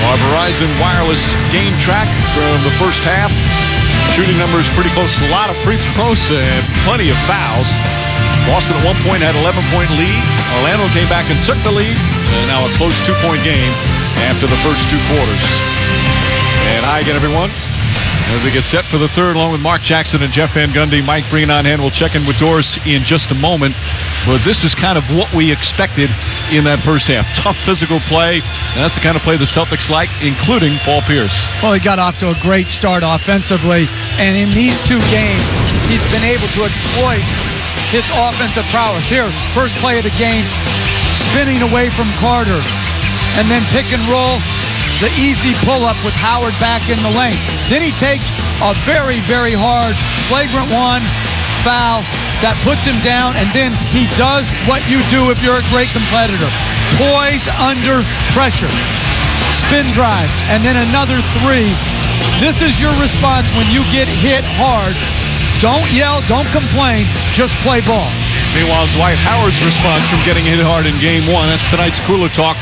Our Verizon wireless game track from the first half. Shooting numbers pretty close to a lot of free throws and plenty of fouls. Boston at one point had an 11-point lead. Orlando came back and took the lead. And now a close 2-point game after the first 2 quarters. And hi again, everyone. As we get set for the third, along with Mark Jackson and Jeff Van Gundy, Mike bringing on hand. We'll check in with Doris in just a moment. But this is kind of what we expected in that first half. Tough physical play. And that's the kind of play the Celtics like, including Paul Pierce. Well, he got off to a great start offensively. And in these 2 games, he's been able to exploit his offensive prowess. Here, first play of the game, spinning away from Carter. And then pick and roll. The easy pull-up with Howard back in the lane. Then he takes a very, very hard flagrant 1 foul that puts him down, and then he does what you do if you're a great competitor. Poise under pressure. Spin drive, and then another 3. This is your response when you get hit hard. Don't yell, don't complain, just play ball. Meanwhile, Dwight Howard's response from getting hit hard in Game 1. That's tonight's Cooler Talk.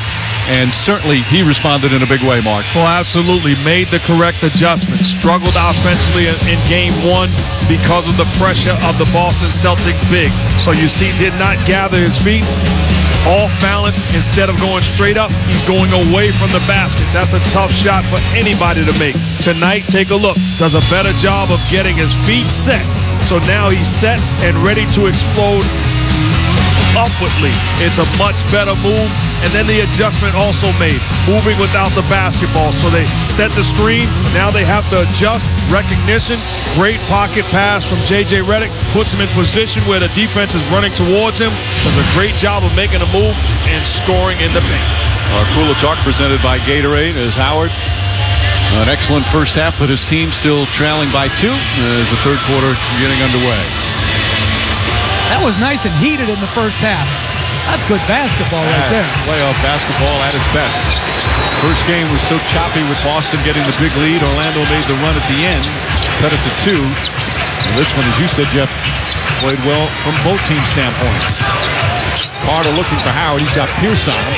And certainly he responded in a big way, Mark. Well, absolutely. Made the correct adjustment. Struggled offensively in Game 1 because of the pressure of the Boston Celtics bigs. So you see, did not gather his feet. Off balance. Instead of going straight up, he's going away from the basket. That's a tough shot for anybody to make. Tonight, take a look. Does a better job of getting his feet set. So now he's set and ready to explode upwardly. It's a much better move. And then the adjustment also made, moving without the basketball. So they set the screen. Now they have to adjust. Recognition. Great pocket pass from J.J. Redick. Puts him in position where the defense is running towards him. Does a great job of making a move and scoring in the paint. Our Cooler Talk presented by Gatorade as Howard. An excellent first half, but his team still trailing by 2 as the third quarter getting underway. That was nice and heated in the first half. That's good basketball right there. Playoff basketball at its best. First game was so choppy with Boston getting the big lead. Orlando made the run at the end, cut it to 2. And this one, as you said, Jeff, played well from both team standpoints. Carter looking for Howard. He's got Pierce on him.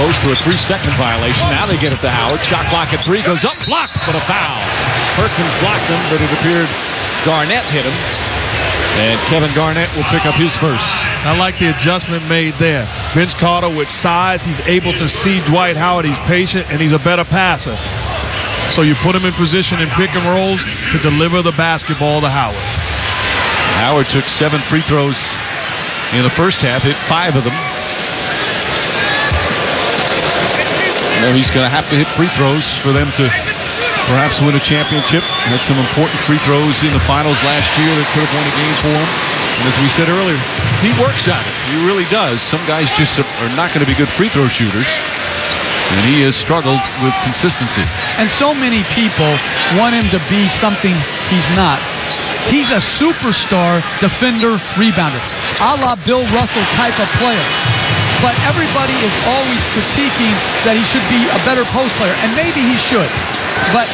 Close to a 3-second violation. Now they get it to Howard. Shot clock at 3 goes up, blocked, but a foul. Perkins blocked him, but it appeared Garnett hit him. And Kevin Garnett will pick up his first. I like the adjustment made there. Vince Carter with size, he's able to see Dwight Howard. He's patient, and he's a better passer. So you put him in position in pick and rolls to deliver the basketball to Howard. Howard took 7 free throws in the first half, hit 5 of them. Now he's going to have to hit free throws for them to perhaps win a championship. Had some important free throws in the finals last year that could have won a game for him. And as we said earlier, he works at it. He really does. Some guys just are not going to be good free throw shooters. And he has struggled with consistency. And so many people want him to be something he's not. He's a superstar defender, rebounder, a la Bill Russell type of player. But everybody is always critiquing that he should be a better post player. And maybe he should. But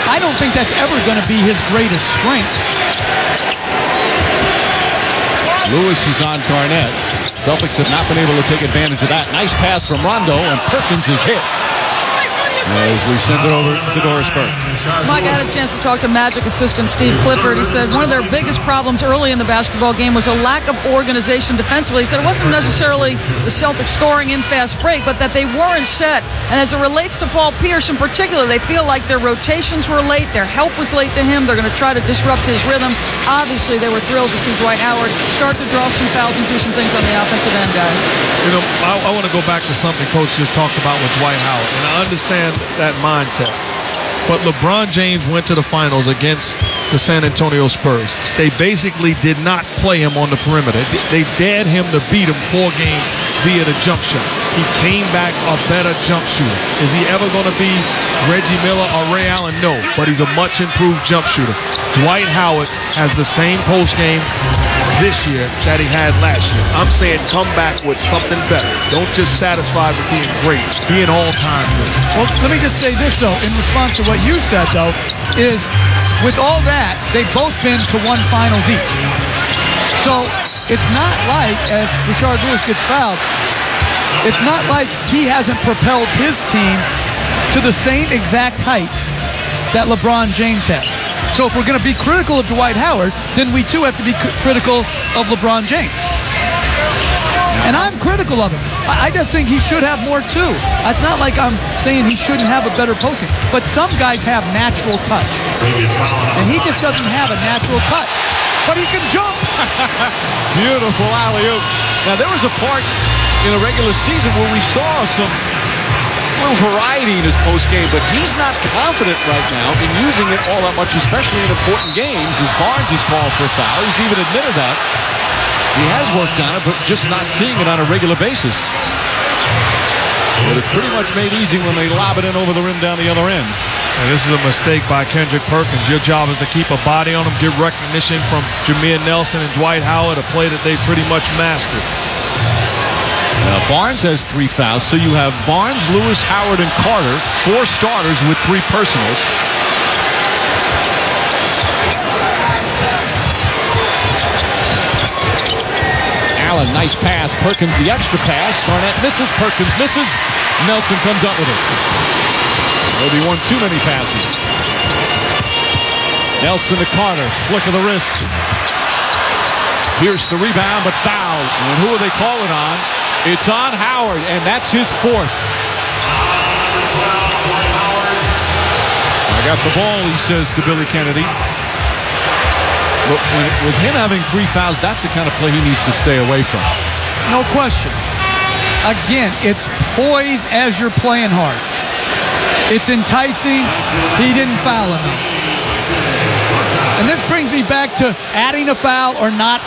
I don't think that's ever going to be his greatest strength. Lweis is on Garnett. Celtics have not been able to take advantage of that. Nice pass from Rondo, and Perkins is hit. As we send it over to Doris Burke. Mike, I had a chance to talk to Magic assistant Steve Clifford. He said one of their biggest problems early in the basketball game was a lack of organization defensively. He said it wasn't necessarily the Celtics scoring in fast break, but that they weren't set. And as it relates to Paul Pierce in particular, they feel like their rotations were late, their help was late to him. They're going to try to disrupt his rhythm. Obviously, they were thrilled to see Dwight Howard start to draw some fouls and do some things on the offensive end, guys. You know, I want to go back to something Coach just talked about with Dwight Howard, and I understand that mindset. But LeBron James went to the finals against the San Antonio Spurs. They basically did not play him on the perimeter. They dared him to beat him 4 games via the jump shot. He came back a better jump shooter. Is he ever going to be Reggie Miller or Ray Allen? No, but he's a much improved jump shooter. Dwight Howard has the same post game this year that he had last year. I'm saying come back with something better. Don't just satisfy with being great. Be an all-time good. Well, let me just say this, though, in response to what you said, though, is with all that, they've both been to 1 finals each. So it's not like, as Rashard Lewis gets fouled, it's not like he hasn't propelled his team to the same exact heights that LeBron James has. So if we're going to be critical of Dwight Howard, then we too have to be critical of LeBron James. And I'm critical of him. I just think he should have more too. It's not like I'm saying he shouldn't have a better post game. But some guys have natural touch. And he just doesn't have a natural touch. But he can jump. Beautiful alley-oop. Now, there was a part in a regular season where we saw some little variety in his postgame, but he's not confident right now in using it all that much, especially in important games, as Barnes is called for a foul. He's even admitted that. He has worked on it, but just not seeing it on a regular basis. But it's pretty much made easy when they lob it in over the rim down the other end. And this is a mistake by Kendrick Perkins. Your job is to keep a body on him, give recognition from Jameer Nelson and Dwight Howard, a play that they pretty much mastered. Now, Barnes has 3 fouls, so you have Barnes, Lewis, Howard, and Carter, 4 starters with 3 personals. Allen, nice pass. Perkins, the extra pass. Garnett misses. Perkins misses. Nelson comes up with it. Maybe one too many passes. Nelson to Carter. Flick of the wrist. Pierce the rebound, but fouled. And who are they calling on? It's on Howard, and that's his 4th. I got the ball, he says to Billy Kennedy. But with him having 3 fouls, that's the kind of play he needs to stay away from. No question. Again, it's poise as you're playing hard. It's enticing. He didn't foul enough. And this brings me back to adding a foul or not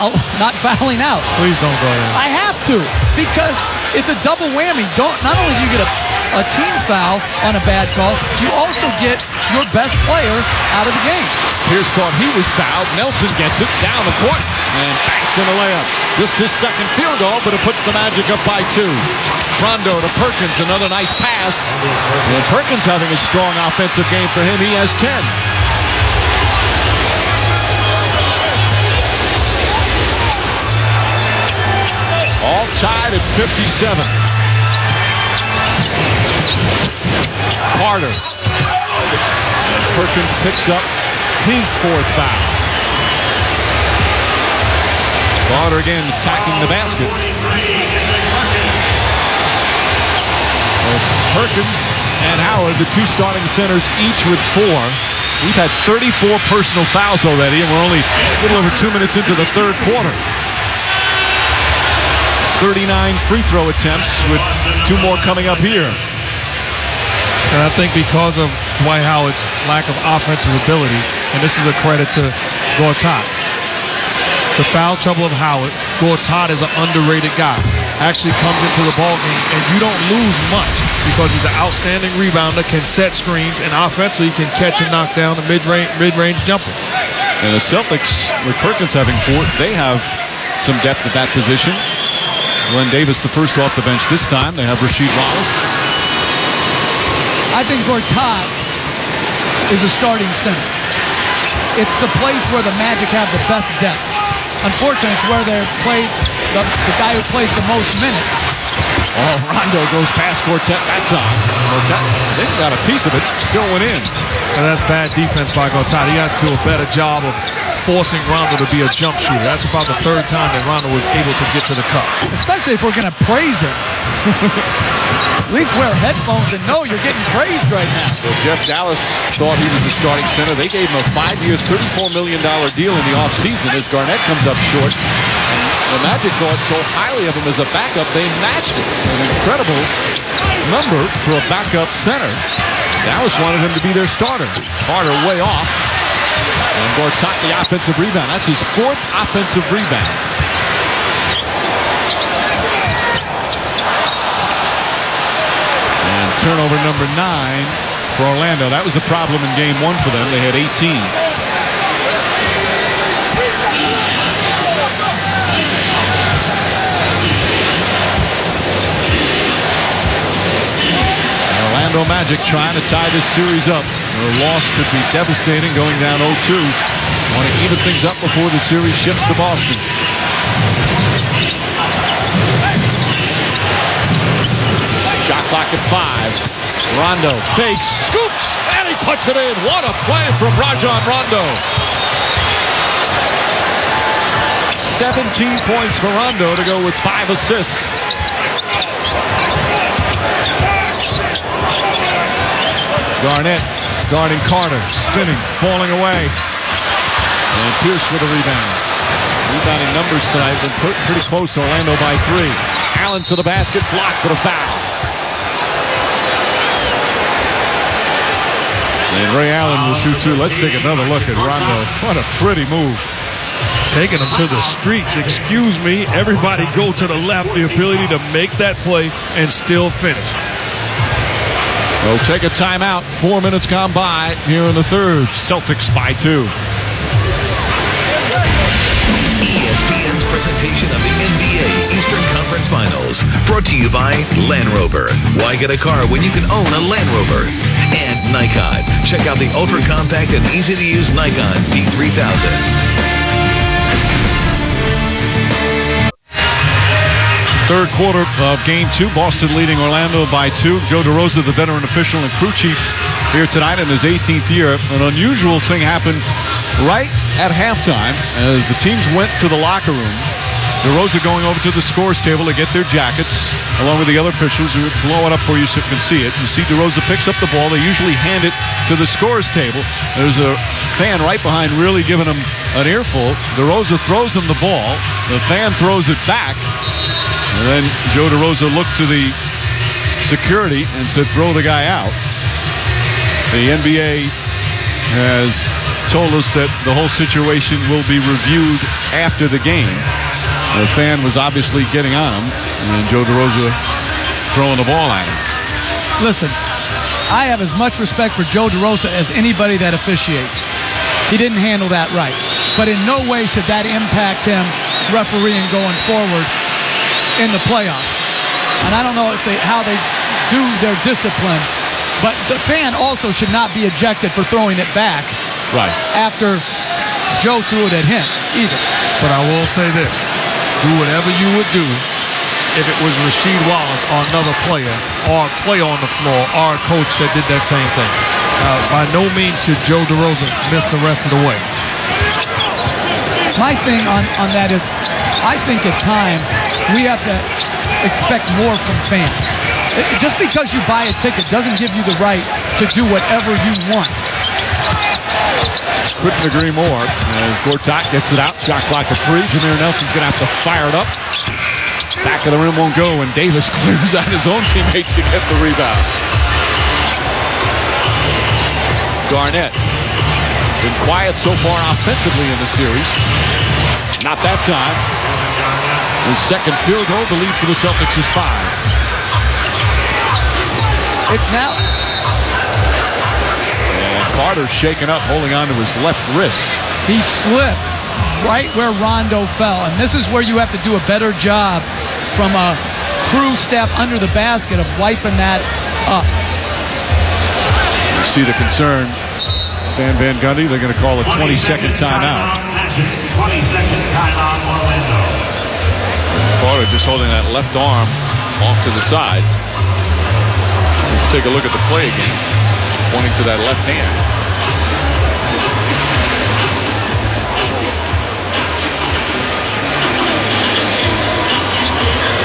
fouling out. Please don't go in. I have to, because it's a double whammy. Not only do you get a team foul on a bad call, you also get your best player out of the game. Pierce thought he was fouled. Nelson gets it down the court and banks in a layup. Just his 2nd field goal, but it puts the Magic up by 2. Rondo to Perkins, another nice pass. And Perkins having a strong offensive game for him. He has 10. All tied at 57. Carter. Perkins picks up his 4th foul. Carter again attacking the basket. Perkins and Howard, the 2 starting centers, each with 4. We've had 34 personal fouls already, and we're only a little over 2 minutes into the 3rd quarter. 39 free throw attempts with 2 more coming up here. And I think because of Dwight Howard's lack of offensive ability, and this is a credit to Gortat, the foul trouble of Howard, Gortat is an underrated guy. Actually comes into the ball game, and you don't lose much because he's an outstanding rebounder, can set screens, and offensively can catch and knock down the mid-range jumper. And the Celtics, with Perkins having 4, they have some depth at that position. Glenn Davis, the first off the bench this time. They have Rasheed Wallace. I think Gortat is a starting center. It's the place where the Magic have the best depth. Unfortunately, it's where they play the guy who plays the most minutes. Oh, Rondo goes past Gortat that time. Gortat, they got a piece of it, still went in. And that's bad defense by Gortat. He has to do a better job of forcing Rondo to be a jump shooter. That's about the 3rd time that Rondo was able to get to the cup. Especially if we're going to praise him. At least wear headphones and know you're getting praised right now. So Jeff Dallas thought he was a starting center. They gave him a 5-year, $34 million deal in the offseason as Garnett comes up short. The Magic thought so highly of him as a backup, they matched it. An incredible number for a backup center. Dallas wanted him to be their starter. Carter way off. And Gortat the offensive rebound. That's his 4th offensive rebound. And turnover number 9 for Orlando. That was a problem in game 1 for them. They had 18. Orlando Magic trying to tie this series up. A loss could be devastating, going down 0-2. Want to even things up before the series shifts to Boston. Shot clock at 5. Rondo fakes, scoops, and he puts it in. What a play from Rajon Rondo. 17 points for Rondo to go with 5 assists. Garnett guarding Carter, spinning, falling away. And Pierce with a rebound. Rebounding numbers tonight have been pretty close to Orlando by 3. Allen to the basket, blocked for a foul. And Ray Allen will shoot 2. Let's take another look at Rondo. What a pretty move. Taking them to the streets. Excuse me. Everybody go to the left. The ability to make that play and still finish. They'll take a timeout. 4 minutes gone by here in the third. Celtics by 2. ESPN's presentation of the NBA Eastern Conference Finals. Brought to you by Land Rover. Why get a car when you can own a Land Rover? And Nikon. Check out the ultra-compact and easy-to-use Nikon D3000. Third quarter of Game 2. Boston leading Orlando by 2. Joe DeRosa, the veteran official and crew chief, here tonight in his 18th year. An unusual thing happened right at halftime as the teams went to the locker room. DeRosa going over to the scores table to get their jackets, along with the other officials who blow it up for you so you can see it. You see DeRosa picks up the ball. They usually hand it to the scores table. There's a fan right behind really giving him an earful. DeRosa throws him the ball. The fan throws it back. And then Joe DeRosa looked to the security and said, throw the guy out. The NBA has told us that the whole situation will be reviewed after the game. The fan was obviously getting on him, and Joe DeRosa throwing the ball at him. Listen, I have as much respect for Joe DeRosa as anybody that officiates. He didn't handle that right. But in no way should that impact him refereeing going forward in the playoffs. And I don't know how they do their discipline, but the fan also should not be ejected for throwing it back after Joe threw it at him either. But I will say this. Do whatever you would do if it was Rasheed Wallace or another player or a player on the floor or a coach that did that same thing. By no means should Joe DeRosa miss the rest of the way. My thing on that is, I think at times we have to expect more from fans. Just because you buy a ticket doesn't give you the right to do whatever you want. Couldn't agree more. As Gortat gets it out, shot clock at 3. Jameer Nelson's going to have to fire it up. Back of the rim won't go, and Davis clears out his own teammates to get the rebound. Garnett been quiet so far offensively in the series. Not that time. His second field goal, the lead for the Celtics is 5. It's now. And Carter's shaken up, holding on to his left wrist. He slipped right where Rondo fell, and this is where you have to do a better job from a crew staff under the basket of wiping that up. You see the concern. Stan Van Gundy, they're going to call a 20-second timeout. 20-second timeout, Orlando. Carter just holding that left arm off to the side. Let's take a look at the play again, pointing to that left hand.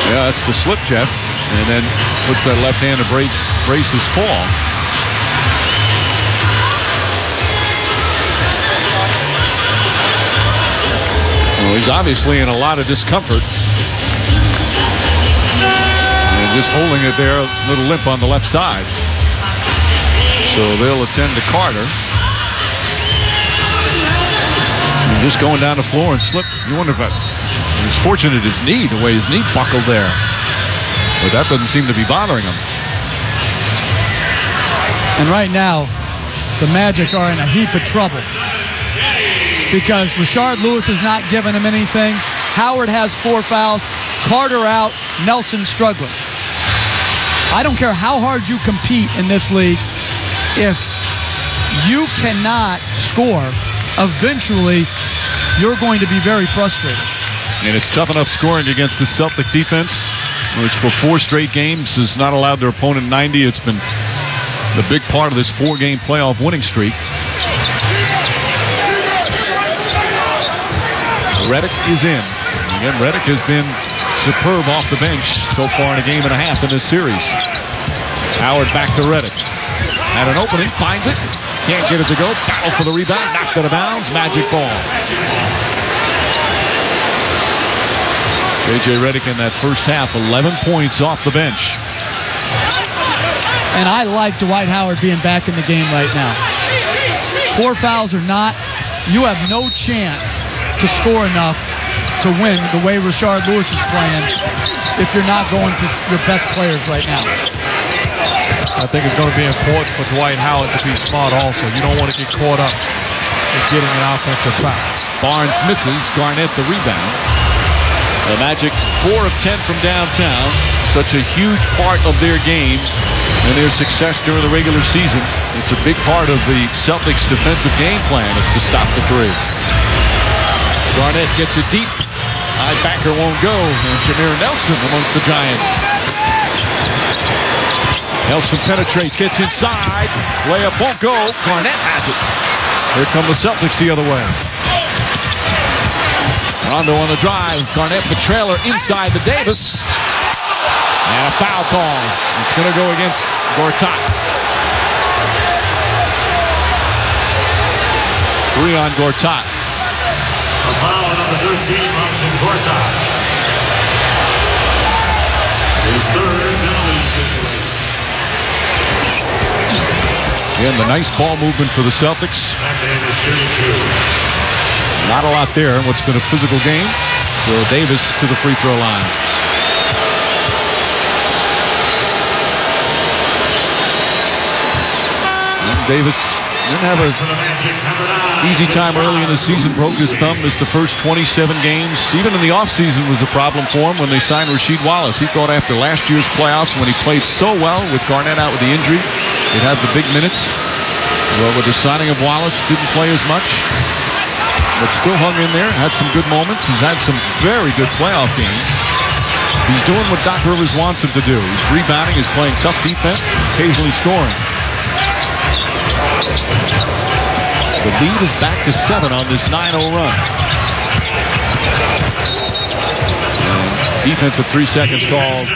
Yeah, that's the slip, Jeff, and then puts that left hand to brace his fall. Well, he's obviously in a lot of discomfort. And just holding it there, a little limp on the left side. So they'll attend to Carter. And just going down the floor and slip. You wonder if he was fortunate his knee, the way his knee buckled there. But that doesn't seem to be bothering him. And right now, the Magic are in a heap of trouble. Because Rashard Lewis is not giving him anything. Howard has 4 fouls. Carter out. Nelson struggling. I don't care how hard you compete in this league. If you cannot score, eventually you're going to be very frustrated. And it's tough enough scoring against the Celtic defense. which for 4 straight games has not allowed their opponent 90. It's been the big part of this 4-game playoff winning streak. Redick is in. Again, Redick has been superb off the bench so far in a game and a half in this series. Howard back to Redick. Had an opening, finds it. Can't get it to go. Battle for the rebound. Knocked out of bounds. Magic ball. J.J. Redick in that first half, 11 points off the bench. And I like Dwight Howard being back in the game right now. 4 fouls or not, you have no chance to score enough to win the way Rashard Lweis is playing if you're not going to your best players right now. I think it's going to be important for Dwight Howard to be smart also. You don't want to get caught up in getting an offensive foul. Barnes misses. Garnett the rebound. The Magic 4 of 10 from downtown. Such a huge part of their game and their success during the regular season. It's a big part of the Celtics' defensive game plan is to stop the 3. Garnett gets it deep. High backer won't go. And Jameer Nelson amongst the Giants. Nelson penetrates, gets inside. Layup won't go. Garnett has it. Here come the Celtics the other way. Rondo on the drive. Garnett the trailer inside to Davis. And a foul call. It's going to go against Gortat. 3 on Gortat. A foul on number 13, Rashard Gortat. His 3rd penalty situation. Again, the nice ball movement for the Celtics. Davis shooting 2. Not a lot there in what's been a physical game. So Davis to the free throw line. And Davis didn't have an easy time early in the season. Broke his thumb. Missed the first 27 games. Even in the offseason was a problem for him when they signed Rasheed Wallace. He thought after last year's playoffs when he played so well with Garnett out with the injury, he'd have the big minutes. Well, with the signing of Wallace, didn't play as much. But still hung in there, had some good moments. He's had some very good playoff games. He's doing what Doc Rivers wants him to do. He's rebounding, he's playing tough defense, occasionally scoring. The lead is back to 7 on this 9-0 run. And defensive 3 seconds call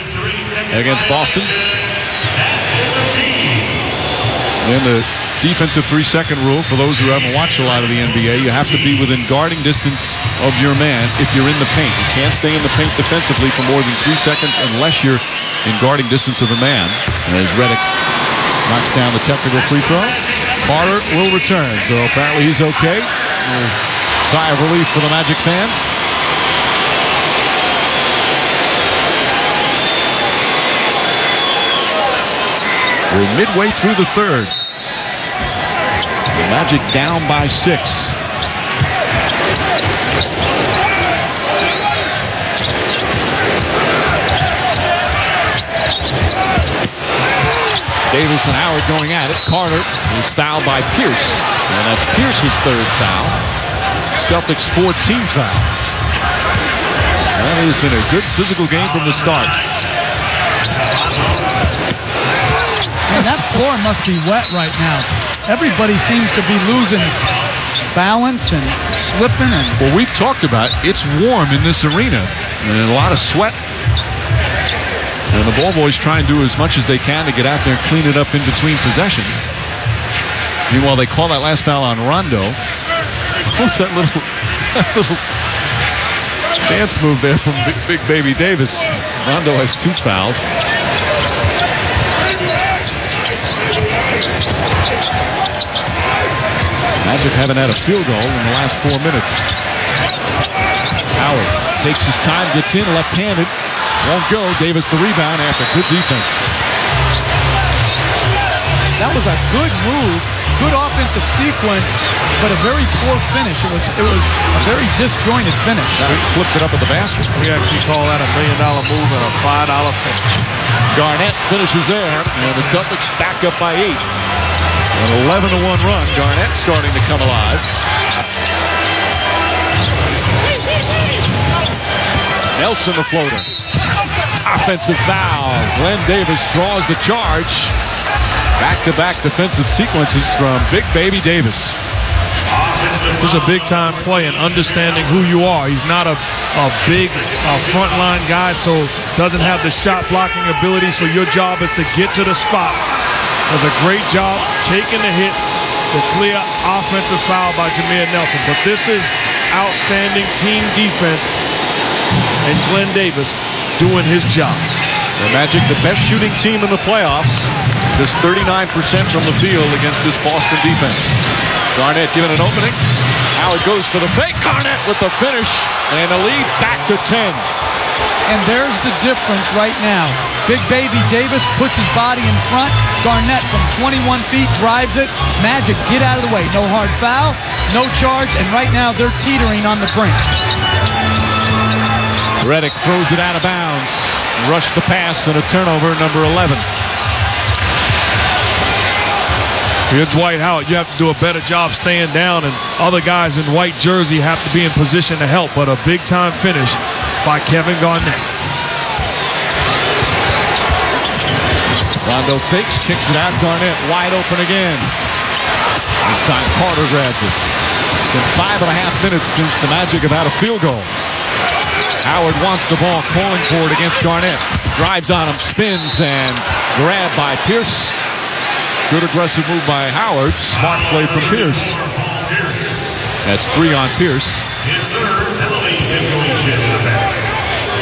against Boston. And the defensive 3-second rule, for those who haven't watched a lot of the NBA, you have to be within guarding distance of your man if you're in the paint. You can't stay in the paint defensively for more than 3 seconds unless you're in guarding distance of the man. And as Redick knocks down the technical free throw, Carter will return. So apparently he's okay. Sigh of relief for the Magic fans. We're midway through the 3rd. The Magic down by 6. Davis and Howard going at it. Carter is fouled by Pierce. And that's Pierce's 3rd foul. Celtics 14th foul. That has been a good physical game from the start. Man, that floor must be wet right now. Everybody seems to be losing balance and slipping. And well, we've talked about it's warm in this arena and a lot of sweat. And the ball boys try and do as much as they can to get out there and clean it up in between possessions. Meanwhile, they call that last foul on Rondo. What's that little dance move there from Big Baby Davis? Rondo has 2 fouls. Magic haven't had a field goal in the last 4 minutes. Howard takes his time, gets in left-handed. Won't go. Davis the rebound after good defense. that was a good move, good offensive sequence, but a very poor finish. It was a very disjointed finish. He flipped it up at the basket. We actually call that $1 million move and a $5 finish. Garnett finishes there, and the Celtics back up by 8. An 11-1 run. Garnett starting to come alive. Nelson the floater. Offensive foul. Glenn Davis draws the charge. Back-to-back defensive sequences from Big Baby Davis. This is a big-time play and understanding who you are. He's not a big front-line guy, so doesn't have the shot-blocking ability, so your job is to get to the spot. Does a great job taking the hit, the clear offensive foul by Jameer Nelson. But this is outstanding team defense and Glenn Davis doing his job. The Magic, the best shooting team in the playoffs, just 39% from the field against this Boston defense. Garnett given an opening. Howard goes for the fake. Garnett with the finish, and the lead back to 10. And there's the difference right now. Big Baby Davis puts his body in front. Garnett from 21 feet drives it. Magic, get out of the way. No hard foul, no charge, and right now they're teetering on the brink. Redick throws it out of bounds. Rush the pass and a turnover, number 11. You're Dwight Howard. You have to do a better job staying down, and other guys in white jersey have to be in position to help. But a big-time finish by Kevin Garnett. Rondo fakes, kicks it out. Garnett wide open again. This time Carter grabs it. It's been 5.5 minutes since the Magic have had a field goal. Howard wants the ball, calling for it against Garnett. Drives on him, spins, and grabbed by Pierce. Good aggressive move by Howard. Smart play from Pierce. That's 3 on Pierce.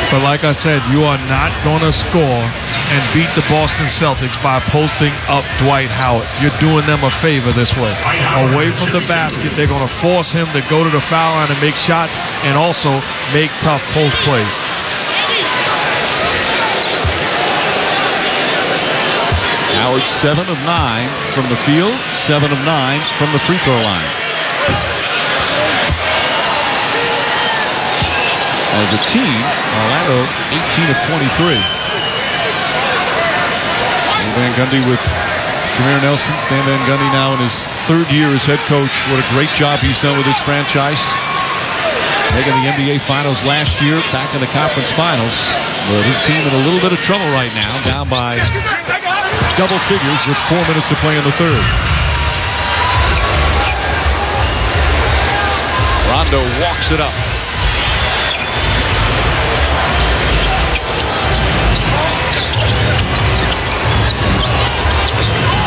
But like I said, you are not going to score and beat the Boston Celtics by posting up Dwight Howard. You're doing them a favor this way. Away from the basket, they're going to force him to go to the foul line and make shots and also make tough post plays. Howard 7 of 9 from the field, 7 of 9 from the free throw line. As a team, Orlando 18 of 23. Van Gundy with Jameer Nelson. Stan Van Gundy now in his 3rd year as head coach. What a great job he's done with his franchise. Making the NBA Finals last year, back in the conference finals. But his team in a little bit of trouble right now, down by double figures with 4 minutes to play in the 3rd. Rondo walks it up.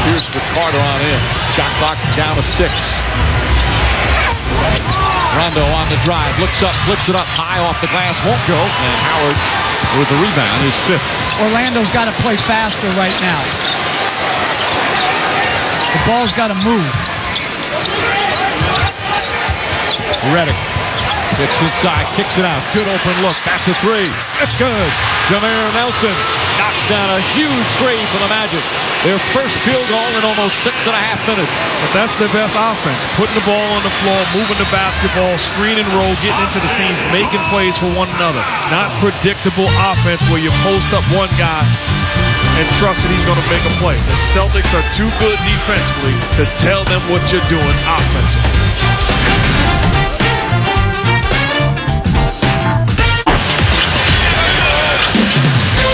Pierce with Carter on in. Shot clock down to 6. Rondo on the drive, looks up, flips it up high off the glass, won't go. And Howard with the rebound is 5th. Orlando's got to play faster right now. The ball's got to move. Redick gets inside, kicks it out. Good open look. That's a 3. It's good. Jameer Nelson knocks down a huge three for the Magic. Their first field goal in almost 6.5 minutes. But that's their best offense. Putting the ball on the floor, moving the basketball, screen and roll, getting into the seams, making plays for one another. Not predictable offense where you post up one guy and trust that he's going to make a play. The Celtics are too good defensively to tell them what you're doing offensively.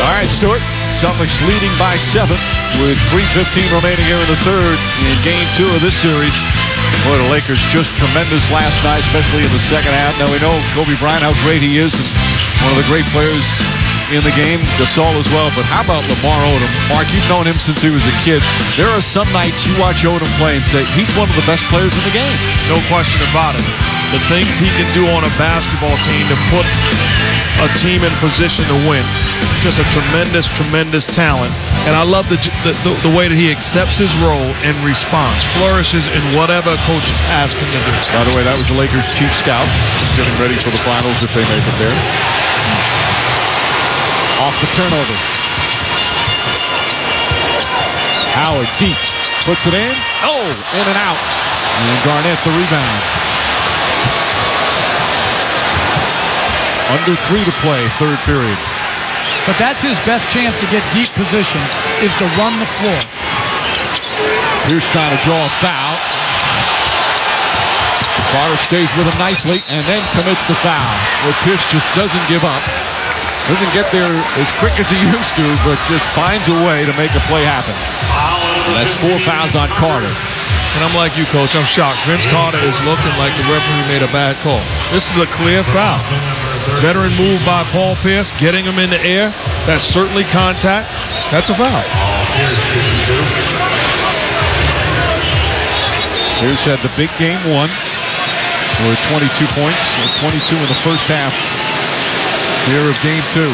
All right, Stuart. Celtics leading by 7 with 3:15 remaining here in the 3rd in Game 2 of this series. Boy, the Lakers just tremendous last night, especially in the second half. Now we know Kobe Bryant, how great he is, and one of the great players in the game. Gasol as well. But how about Lamar Odom? Mark, you've known him since he was a kid. There are some nights you watch Odom play and say, he's one of the best players in the game. No question about it. The things he can do on a basketball team to put a team in position to win. Just a tremendous, tremendous talent. And I love the way that he accepts his role and responds, flourishes in whatever coach asks him to do. By the way, that was the Lakers' chief scout, getting ready for the finals if they make it there. Off the turnover. Howard deep. Puts it in. Oh, in and out. And Garnett the rebound. Under 3 to play, 3rd period. But that's his best chance to get deep position, is to run the floor. Pierce trying to draw a foul. Carter stays with him nicely and then commits the foul. Well, Pierce just doesn't give up. Doesn't get there as quick as he used to, but just finds a way to make a play happen. And that's 4 fouls on Carter. And I'm like you, Coach. I'm shocked. Vince Carter is looking like the referee made a bad call. This is a clear foul. Veteran move by Paul Pierce, getting him in the air. That's certainly contact. That's a foul. Pierce had the big game one with 22 points, and 22 in the first half here of game 2.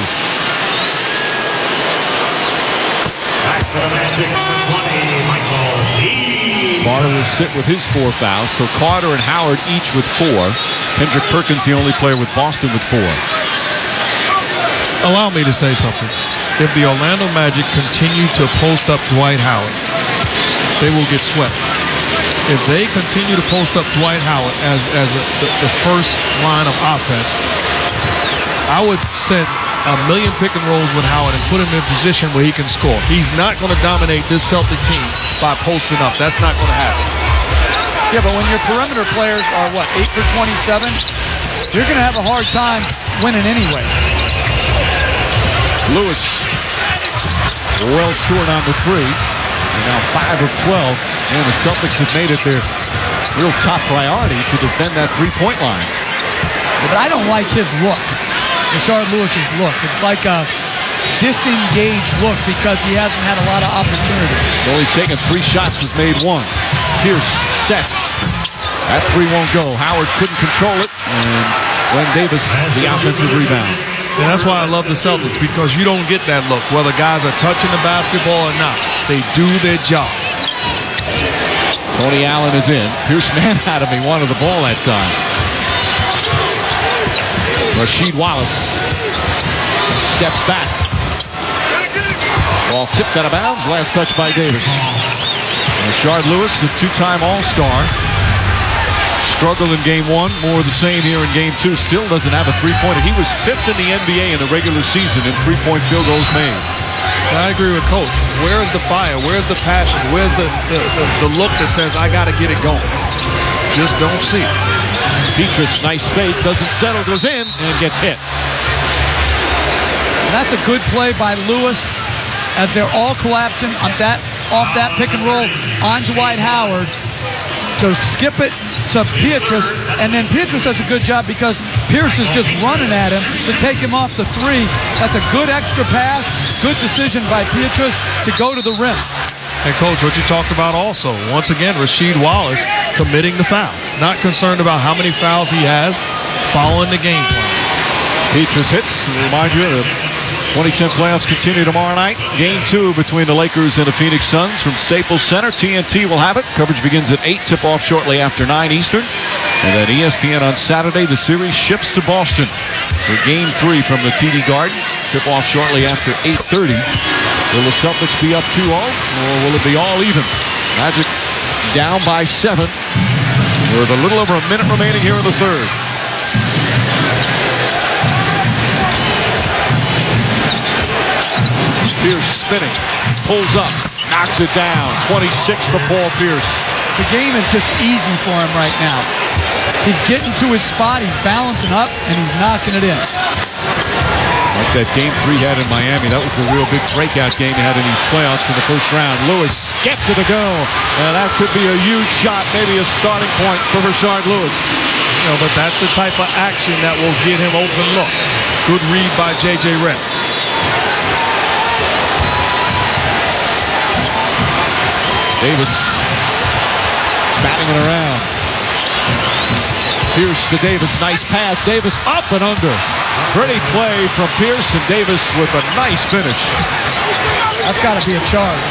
Back for the Magic, number 20, Michael. Carter will sit with his 4 fouls, so Carter and Howard each with 4. Kendrick Perkins, the only player with Boston with 4. Allow me to say something. If the Orlando Magic continue to post up Dwight Howard, they will get swept. If they continue to post up Dwight Howard as the first line of offense, I would send a million pick and rolls with Howard and put him in position where he can score. He's not going to dominate this Celtic team by posting up. That's not going to happen. Yeah, but when your perimeter players are, 8 for 27, you're going to have a hard time winning anyway. Lweis well short on the 3. And now 5 of 12. And the Celtics have made it their real top priority to defend that 3-point line. Yeah, but I don't like his look. Rashard Lewis's look. It's like a disengaged look because he hasn't had a lot of opportunities. Only taken 3 shots, has made 1. Pierce sets. That 3 won't go. Howard couldn't control it. And Glenn Davis, the offensive rebound. And that's why I love the Celtics, because you don't get that look, whether guys are touching the basketball or not. They do their job. Tony Allen is in. Pierce manhandled him. He wanted the ball that time. Rasheed Wallace steps back. Ball tipped out of bounds. Last touch by Davis. Rashard Lewis, the 2-time All-Star. Struggled in game 1. More of the same here in game 2. Still doesn't have a 3-pointer. He was 5th in the NBA in the regular season in 3-point field goals made. I agree with Coach. Where is the fire? Where's the passion? Where's the look that says, I got to get it going? Just don't see it. Petrus, nice fake, doesn't settle, goes in, and gets hit. And that's a good play by Lewis as they're all collapsing on off that pick and roll on Dwight Howard. So skip it to Petrus, and then Petrus does a good job because Pierce is just running at him to take him off the 3. That's a good extra pass, good decision by Petrus to go to the rim. And Coach, what you talked about also, once again, Rasheed Wallace committing the foul. Not concerned about how many fouls he has, following the game plan. Petrus hits. Remind you, the 2010 playoffs continue tomorrow night. Game 2 between the Lakers and the Phoenix Suns from Staples Center. TNT will have it. Coverage begins at 8, tip-off shortly after 9 Eastern. And then ESPN on Saturday. The series shifts to Boston for Game 3 from the TD Garden. Tip-off shortly after 8:30. Will the Celtics be up 2-0, or will it be all even? Magic down by 7 with a little over a minute remaining here in the 3rd. Pierce spinning, pulls up, knocks it down. 26 for Paul Pierce. The game is just easy for him right now. He's getting to his spot, he's balancing up, and he's knocking it in. Like that game 3 had in Miami. That was the real big breakout game they had in these playoffs in the first round. Lewis gets it to go. And that could be a huge shot, maybe a starting point for Rashard Lewis. You know, but that's the type of action that will get him open looks. Good read by J.J. Redick. Davis batting it around. Pierce to Davis. Nice pass. Davis up and under. Pretty play from Pierce, and Davis with a nice finish. That's got to be a charge.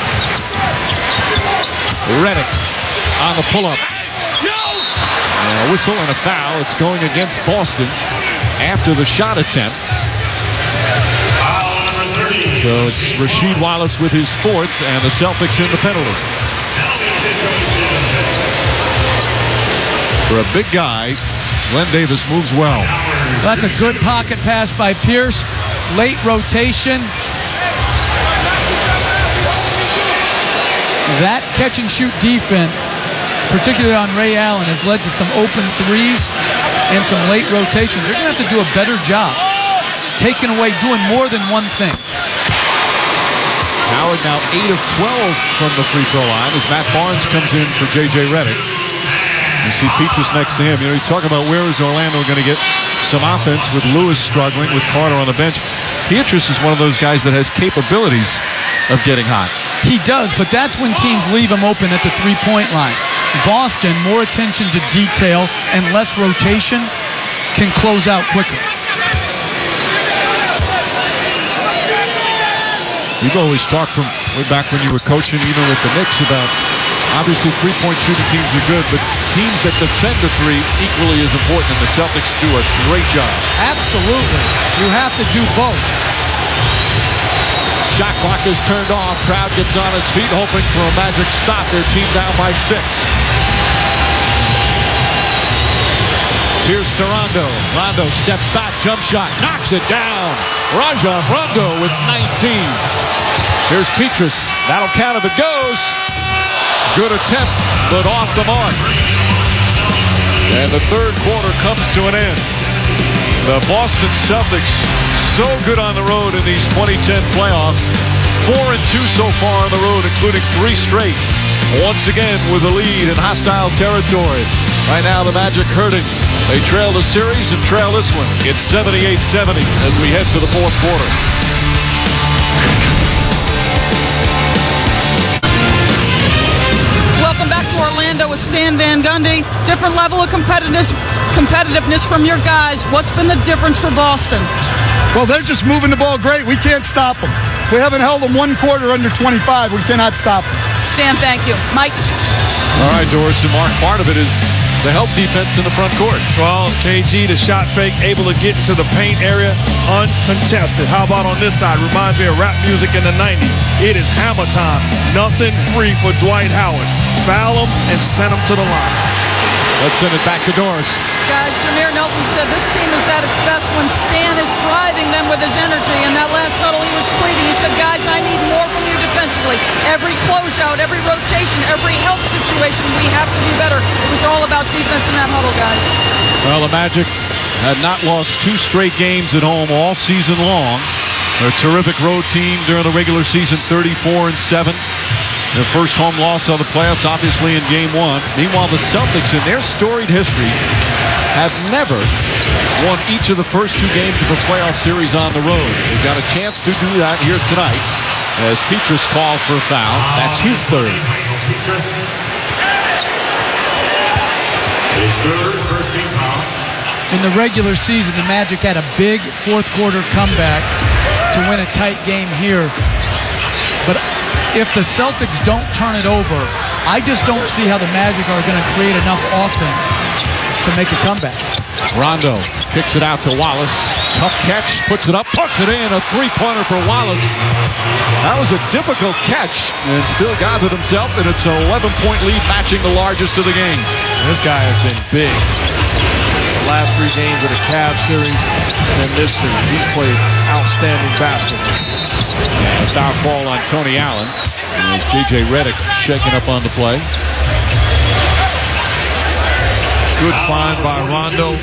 Redick on the pull-up. A whistle and a foul. It's going against Boston after the shot attempt. So it's Rasheed Wallace with his 4th, and the Celtics in the penalty. For a big guy, Glenn Davis moves well. That's a good pocket pass by Pierce. Late rotation. That catch-and-shoot defense, particularly on Ray Allen, has led to some open 3s and some late rotations. They're going to have to do a better job. taking away, doing more than one thing. Howard now 8 of 12 from the free throw line as Matt Barnes comes in for J.J. Redick. You see Petrus next to him. You talk about where is Orlando going to get some offense with Lweis struggling, with Carter on the bench. Petrus is one of those guys that has capabilities of getting hot. He does, but that's when teams leave him open at the three-point line. Boston, more attention to detail and less rotation, can close out quicker. You've always talked from way back when you were coaching, even with the Knicks, about obviously three-point shooting teams are good, but teams that defend the three equally as important, and the Celtics do a great job. Absolutely. You have to do both. Shot clock is turned off. Crowd gets on his feet, hoping for a Magic stop. Their team down by 6. Here's to Rondo. Rondo steps back, jump shot, knocks it down. Rajon Rondo with 19. Here's Petrus. That'll count if it goes. Good attempt, but off the mark. And the third quarter comes to an end. The Boston Celtics, so good on the road in these 2010 playoffs. 4-2 so far on the road, including 3 straight. Once again with a lead in hostile territory. Right now the Magic hurting. They trail the series and trail this one. It's 78-70 as we head to the fourth quarter. Welcome back to Orlando with Stan Van Gundy. Different level of competitiveness from your guys. What's been the difference for Boston? Well, they're just moving the ball great. We can't stop them. We haven't held them one quarter under 25. We cannot stop them. Stan, thank you. Mike? All right, Doris and Mark, part of it is the help defense in the front court. Well, KG, the shot fake, able to get into the paint area uncontested. How about on this side? Reminds me of rap music in the 90s. It is hammer time. Nothing free for Dwight Howard. Foul him and send him to the line. Let's send it back to Doris. Guys, Jameer Nelson said this team is at its best when Stan is driving them with his energy. In that last huddle, he was pleading. He said, guys, I need more from you defensively. Every closeout, every rotation, every help situation, we have to be better. It was all about defense in that huddle, guys. Well, the Magic had not lost 2 straight games at home all season long. They're a terrific road team during the regular season, 34-7. Their first home loss of the playoffs, obviously, in Game 1. Meanwhile, the Celtics, in their storied history, have never won each of the first 2 games of a playoff series on the road. They've got a chance to do that here tonight as Petrus called for a foul. That's his third. His third first team foul. In the regular season, the Magic had a big fourth-quarter comeback to win a tight game here. But if the Celtics don't turn it over, I just don't see how the Magic are going to create enough offense to make a comeback. Rondo kicks it out to Wallace. Tough catch, puts it up, puts it in. A three-pointer for Wallace. That was a difficult catch and still gathered himself, and it's an 11-point lead, matching the largest of the game. This guy has been big. The last 3 games of the Cavs series and this series. He's played outstanding basketball. And a foul call on Tony Allen. And J.J. Redick shaking up on the play. Good find by Rondo.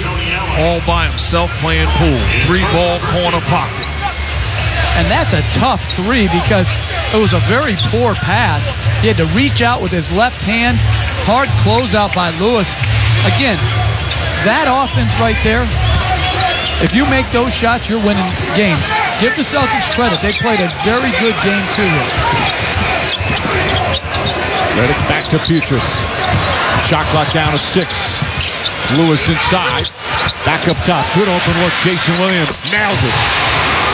All by himself playing pool. 3-ball corner pocket. And that's a tough 3 because it was a very poor pass. He had to reach out with his left hand. Hard closeout by Lweis. Again, that offense right there, if you make those shots, you're winning games. Give the Celtics credit. They played a very good game, too. Redick back to Petrus. Shot clock down to 6. Lweis inside. Back up top. Good open look. Jason Williams nails it.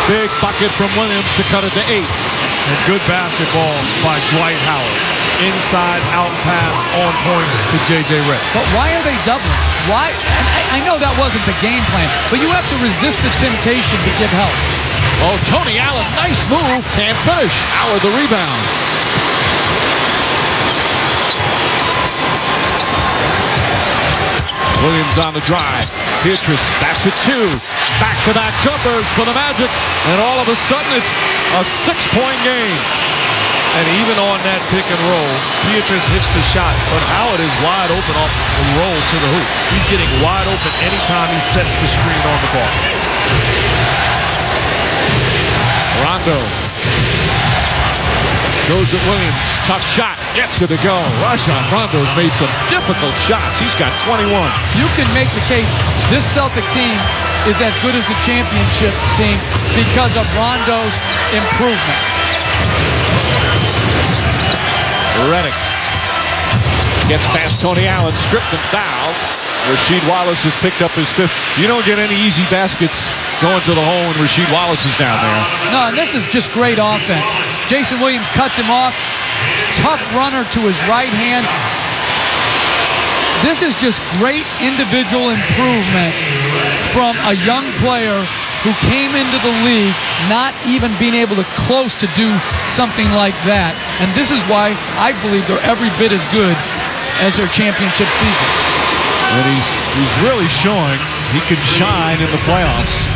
Big bucket from Williams to cut it to 8. And good basketball by Dwight Howard. Inside, out pass, on point to J.J. Redick. But why are they doubling? Why? And I know that wasn't the game plan, but you have to resist the temptation to give help. Oh, Tony Allen, nice move. Can't finish. Howard the rebound. Williams on the drive. Petrus, that's it 2. Back-to-back jumpers for the Magic. And all of a sudden, it's a 6-point game. And even on that pick and roll, Petrus hits the shot, but Howard is wide open off the roll to the hoop. He's getting wide open anytime he sets the screen on the ball. Rondo goes at Williams. Tough shot. Gets it to go. Rondo's made some difficult shots. He's got 21. You can make the case this Celtic team is as good as the championship team because of Rondo's improvement. Redick gets past Tony Allen. Stripped and fouled. Rasheed Wallace has picked up his fifth. You don't get any easy baskets going to the hole when Rasheed Wallace is down there. No, and this is just great offense. Jason Williams cuts him off. Tough runner to his right hand. This is just great individual improvement from a young player who came into the league not even being able to close to do something like that. And this is why I believe they're every bit as good as their championship season. And he's really showing he can shine in the playoffs.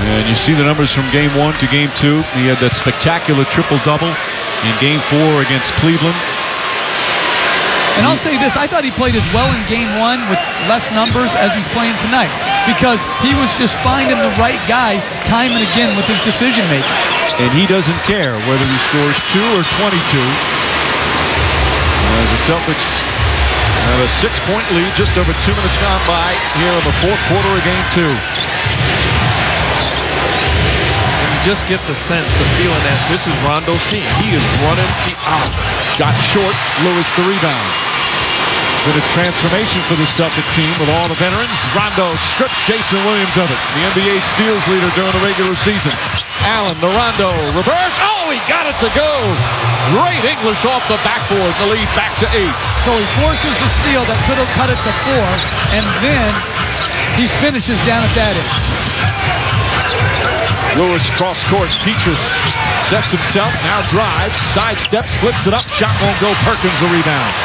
And you see the numbers from Game 1 to Game 2. He had that spectacular triple-double in Game 4 against Cleveland. And I'll say this, I thought he played as well in Game 1 with less numbers as he's playing tonight because he was just finding the right guy time and again with his decision-making. And he doesn't care whether he scores 2 or 22. As the Celtics have a 6-point lead, just over 2 minutes gone by here in the fourth quarter of Game 2. You just get the sense, the feeling that this is Rondo's team. He is running the offense. Shot short, Lweis the rebound. Been a transformation for the Celtic team with all the veterans. Rondo strips Jason Williams of it. The NBA steals leader during the regular season. Allen to Rondo, reverse. Oh, he got it to go. Great English off the backboard. The lead back to 8. So he forces the steal that could have cut it to 4, and then he finishes down at that end. Lweis cross court. Petrus sets himself, now drives, sidesteps, flips it up. Shot won't go. Perkins the rebound.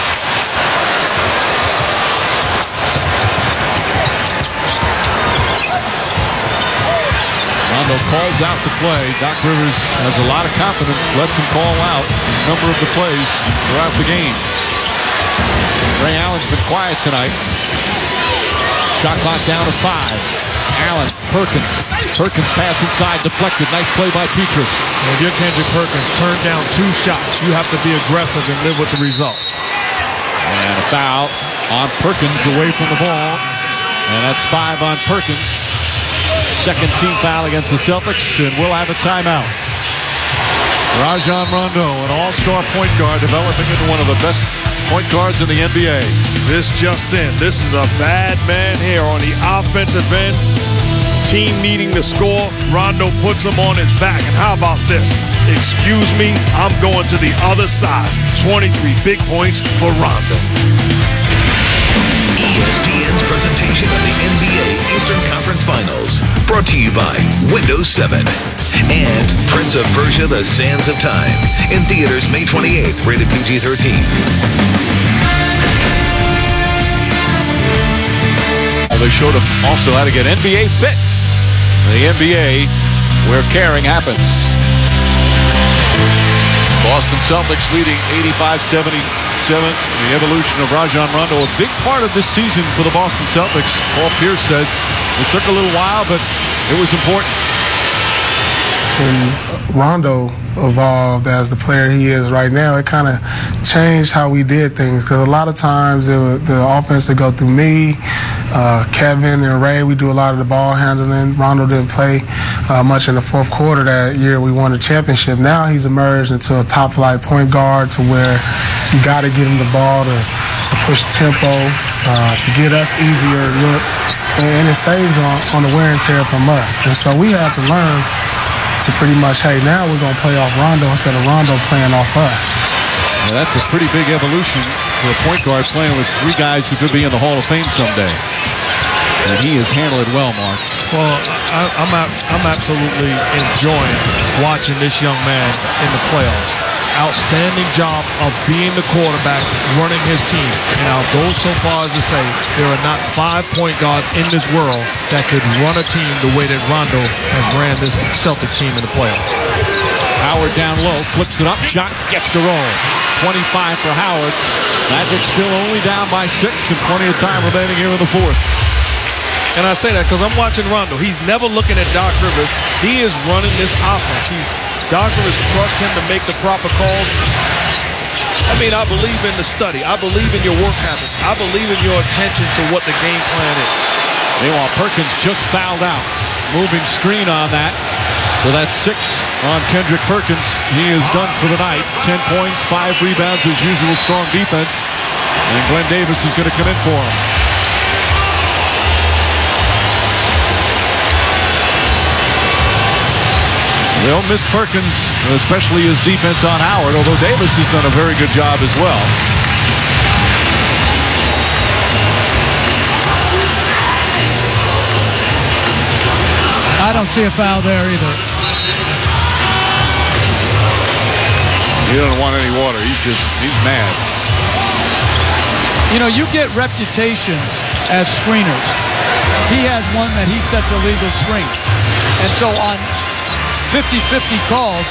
Rondo calls out the play. Doc Rivers has a lot of confidence, lets him call out a number of the plays throughout the game. Ray Allen's been quiet tonight. Shot clock down to 5. Allen, Perkins. Perkins pass inside, deflected. Nice play by Petrus. If you're Kendrick Perkins, turn down 2 shots. You have to be aggressive and live with the result. And a foul on Perkins away from the ball. And that's 5 on Perkins. Second team foul against the Celtics, and we'll have a timeout. Rajon Rondo, an all-star point guard, developing into one of the best point guards in the NBA. This just in. This is a bad man here on the offensive end. Team needing to score. Rondo puts him on his back. And how about this? Excuse me, I'm going to the other side. 23 big points for Rondo. ESPN's presentation of the NBA Eastern Conference Finals. Brought to you by Windows 7 and Prince of Persia: The Sands of Time. In theaters May 28th, rated PG-13. They showed him also how to get NBA fit. The NBA, where caring happens. Boston Celtics leading 85-77. The evolution of Rajon Rondo, a big part of this season for the Boston Celtics. Paul Pierce says it took a little while, but it was important. When Rondo evolved as the player he is right now, it kind of changed how we did things, because a lot of times the offense would go through me, Kevin and Ray. We do a lot of the ball handling. Rondo didn't play much in the fourth quarter that year we won the championship. Now he's emerged into a top-flight point guard to where you got to get him the ball to push tempo, to get us easier looks, and it saves on the wear and tear from us. And so we have to learn to pretty much, hey, now we're going to play off Rondo instead of Rondo playing off us. Now that's a pretty big evolution for a point guard playing with 3 guys who could be in the Hall of Fame someday. And he has handled it well, Mark. Well, I'm absolutely enjoying watching this young man in the playoffs. Outstanding job of being the quarterback, running his team. And I'll go so far as to say there are not 5 point guards in this world that could run a team the way that Rondo has ran this Celtic team in the playoffs. Howard down low, flips it up, shot, gets the roll. 25 for Howard. Magic still only down by 6 and plenty of time remaining here in the fourth. And I say that because I'm watching Rondo. He's never looking at Doc Rivers. He is running this offense. Doctors trust him to make the proper calls. I mean, I believe in the study. I believe in your work habits. I believe in your attention to what the game plan is. Meanwhile, Perkins just fouled out. Moving screen on that. So that's 6 on Kendrick Perkins. He is done for the night. 10 points, 5 rebounds, as usual, strong defense. And Glenn Davis is going to come in for him. They'll miss Perkins, especially his defense on Howard, although Davis has done a very good job as well. I don't see a foul there either. He doesn't want any water. He's mad. You know, you get reputations as screeners. He has one that he sets illegal screens. And so on 50-50 calls,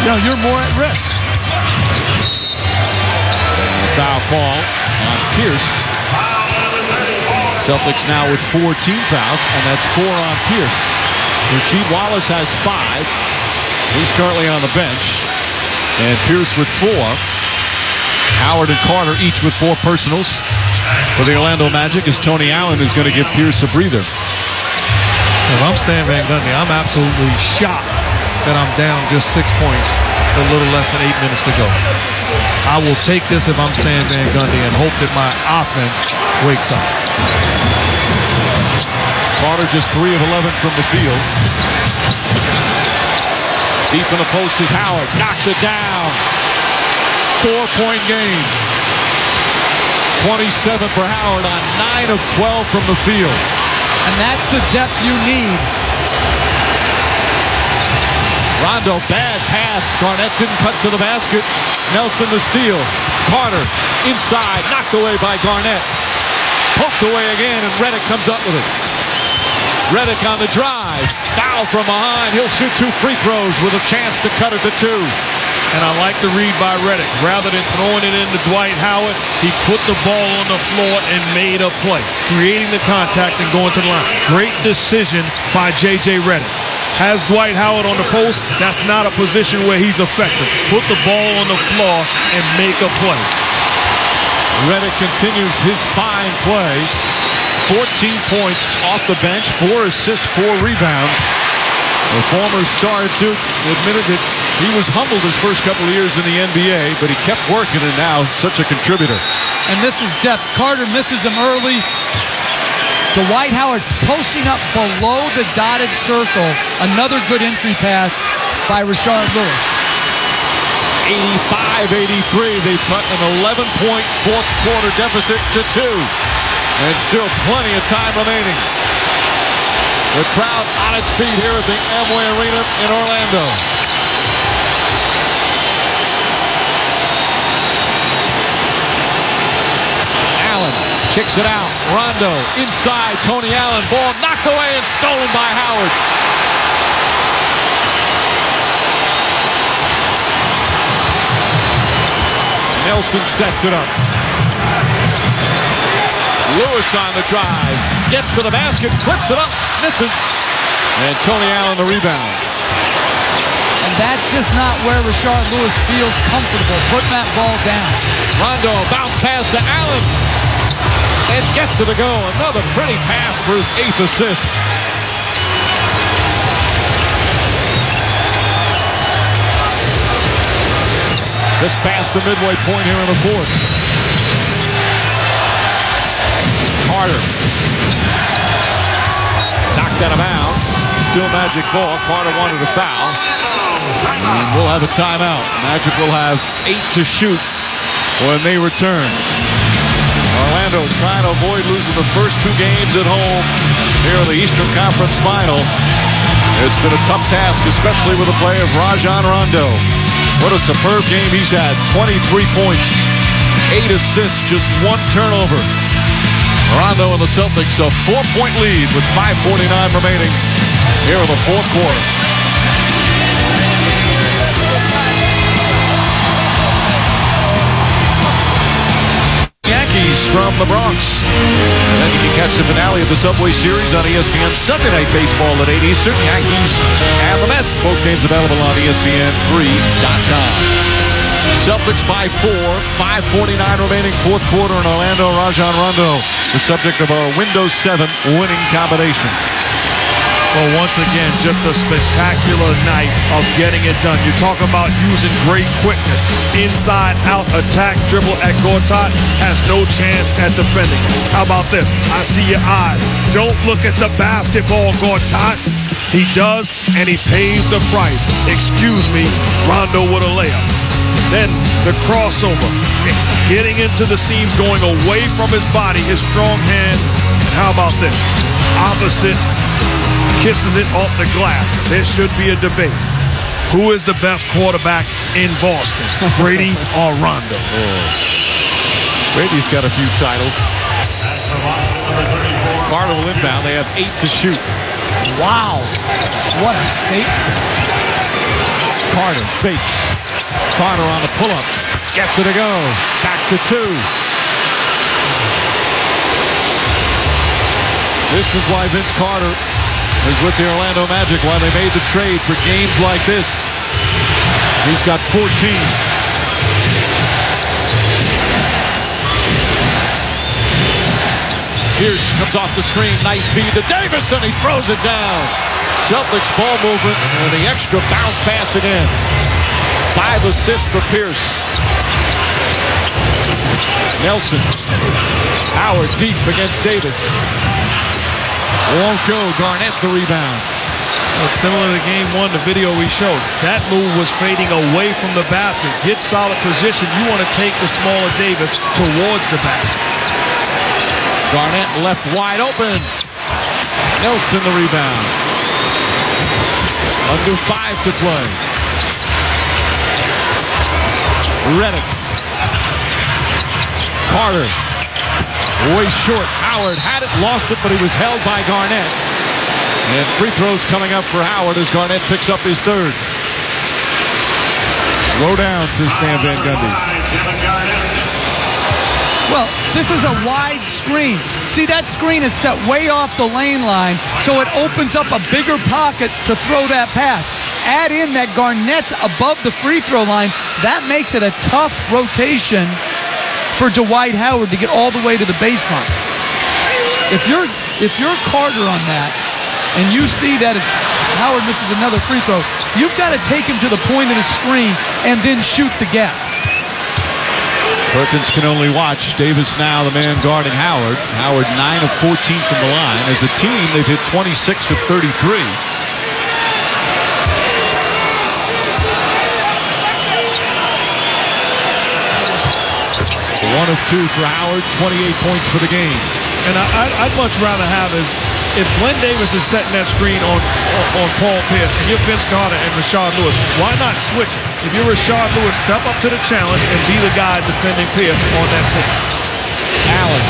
you know, you're more at risk. Foul call on Pierce. Celtics now with 4 team fouls, and that's 4 on Pierce. Rasheed Wallace has 5. He's currently on the bench. And Pierce with 4. Howard and Carter each with 4 personals. For the Orlando Magic, as Tony Allen is going to give Pierce a breather. If I'm Stan Van Gundy, I'm absolutely shocked that I'm down just 6 points with a little less than 8 minutes to go. I will take this if I'm Stan Van Gundy and hope that my offense wakes up. Carter just 3 of 11 from the field. Deep in the post is Howard. Knocks it down. 4-point game. 27 for Howard on 9 of 12 from the field. And that's the depth you need. Rondo, bad pass. Garnett didn't cut to the basket. Nelson the steal. Carter inside, knocked away by Garnett. Poked away again, and Redick comes up with it. Redick on the drive. Foul from behind. He'll shoot 2 free throws with a chance to cut it to 2. And I like the read by Redick. Rather than throwing it into Dwight Howard, he put the ball on the floor and made a play, creating the contact and going to the line. Great decision by J.J. Redick. Has Dwight Howard on the post, that's not a position where he's effective. Put the ball on the floor and make a play. Redick continues his fine play. 14 points off the bench, 4 assists, 4 rebounds. The former star at Duke admitted that he was humbled his first couple of years in the NBA, but he kept working and now such a contributor. And this is depth. Carter misses him early. Dwight Howard posting up below the dotted circle. Another good entry pass by Rashard Lewis. 85-83. They cut an 11-point fourth quarter deficit to 2. And still plenty of time remaining. The crowd on its feet here at the Amway Arena in Orlando. Allen kicks it out. Rondo inside. Tony Allen. Ball knocked away and stolen by Howard. Nelson sets it up. Lewis on the drive. Gets to the basket. Flips it up. Misses. And Tony Allen the rebound. And that's just not where Rashard Lewis feels comfortable putting that ball down. Rondo bounce pass to Allen. And gets it to go. Another pretty pass for his 8th assist. Just past the midway point here in the 4th. Carter. Knocked out of bounds. Still Magic ball. Carter wanted a foul. And we'll have a timeout. Magic will have 8 to shoot when they return. Orlando trying to avoid losing the first 2 games at home here in the Eastern Conference Final. It's been a tough task, especially with the play of Rajon Rondo. What a superb game he's had. 23 points, 8 assists, just 1 turnover. Rondo and the Celtics a 4-point lead with 5:49 remaining here in the 4th quarter. Yankees from the Bronx. And then you can catch the finale of the Subway Series on ESPN Sunday Night Baseball at 8 Eastern. Yankees and the Mets. Both games available on ESPN3.com. Celtics by 4. 5:49 remaining fourth quarter in Orlando. Rajon Rondo, the subject of our Windows 7 winning combination. Well, once again, just a spectacular night of getting it done. You talk about using great quickness. Inside, out, attack, dribble at Gortat. Has no chance at defending. How about this? I see your eyes. Don't look at the basketball, Gortat. He does, and he pays the price. Excuse me, Rondo with a layup. Then the crossover. Getting into the seams, going away from his body, his strong hand. And how about this? Opposite. Kisses it off the glass. There should be a debate. Who is the best quarterback in Boston, Brady or Rondo? Brady's got a few titles. Carter will inbound. They have 8 to shoot. Wow. What a statement. Carter fakes. Carter on the pull-up. Gets it to go. Back to 2. This is why Vince Carter is with the Orlando Magic, why they made the trade for games like this. He's got 14. Pierce comes off the screen. Nice feed to Davis, and he throws it down. Celtics ball movement and the extra bounce pass again. 5 assists for Pierce. Nelson. Howard deep against Davis. Won't go. Garnett the rebound. Well, similar to game 1, the video we showed. That move was fading away from the basket. Get solid position. You want to take the smaller Davis towards the basket. Garnett left wide open. Nelson the rebound. Under 5 to play. Reddick. Carter. Way short. Howard had it, lost it, but he was held by Garnett. And free throws coming up for Howard as Garnett picks up his 3rd. Slow down, says Stan Van Gundy. Well, this is a wide screen. See, that screen is set way off the lane line, so it opens up a bigger pocket to throw that pass. Add in that Garnett's above the free throw line. That makes it a tough rotation for Dwight Howard to get all the way to the baseline. If you're Carter on that, and you see that if Howard misses another free throw, you've got to take him to the point of the screen and then shoot the gap. Perkins can only watch. Davis now the man guarding Howard. Howard 9 of 14 from the line. As a team, they've hit 26 of 33. 1 of 2 for Howard, 28 points for the game. And I'd much rather have is if Glenn Davis is setting that screen on Paul Pierce and you're Vince Carter and Rashard Lewis, why not switch it? If you're Rashard Lewis, step up to the challenge and be the guy defending Pierce on that pick. Allen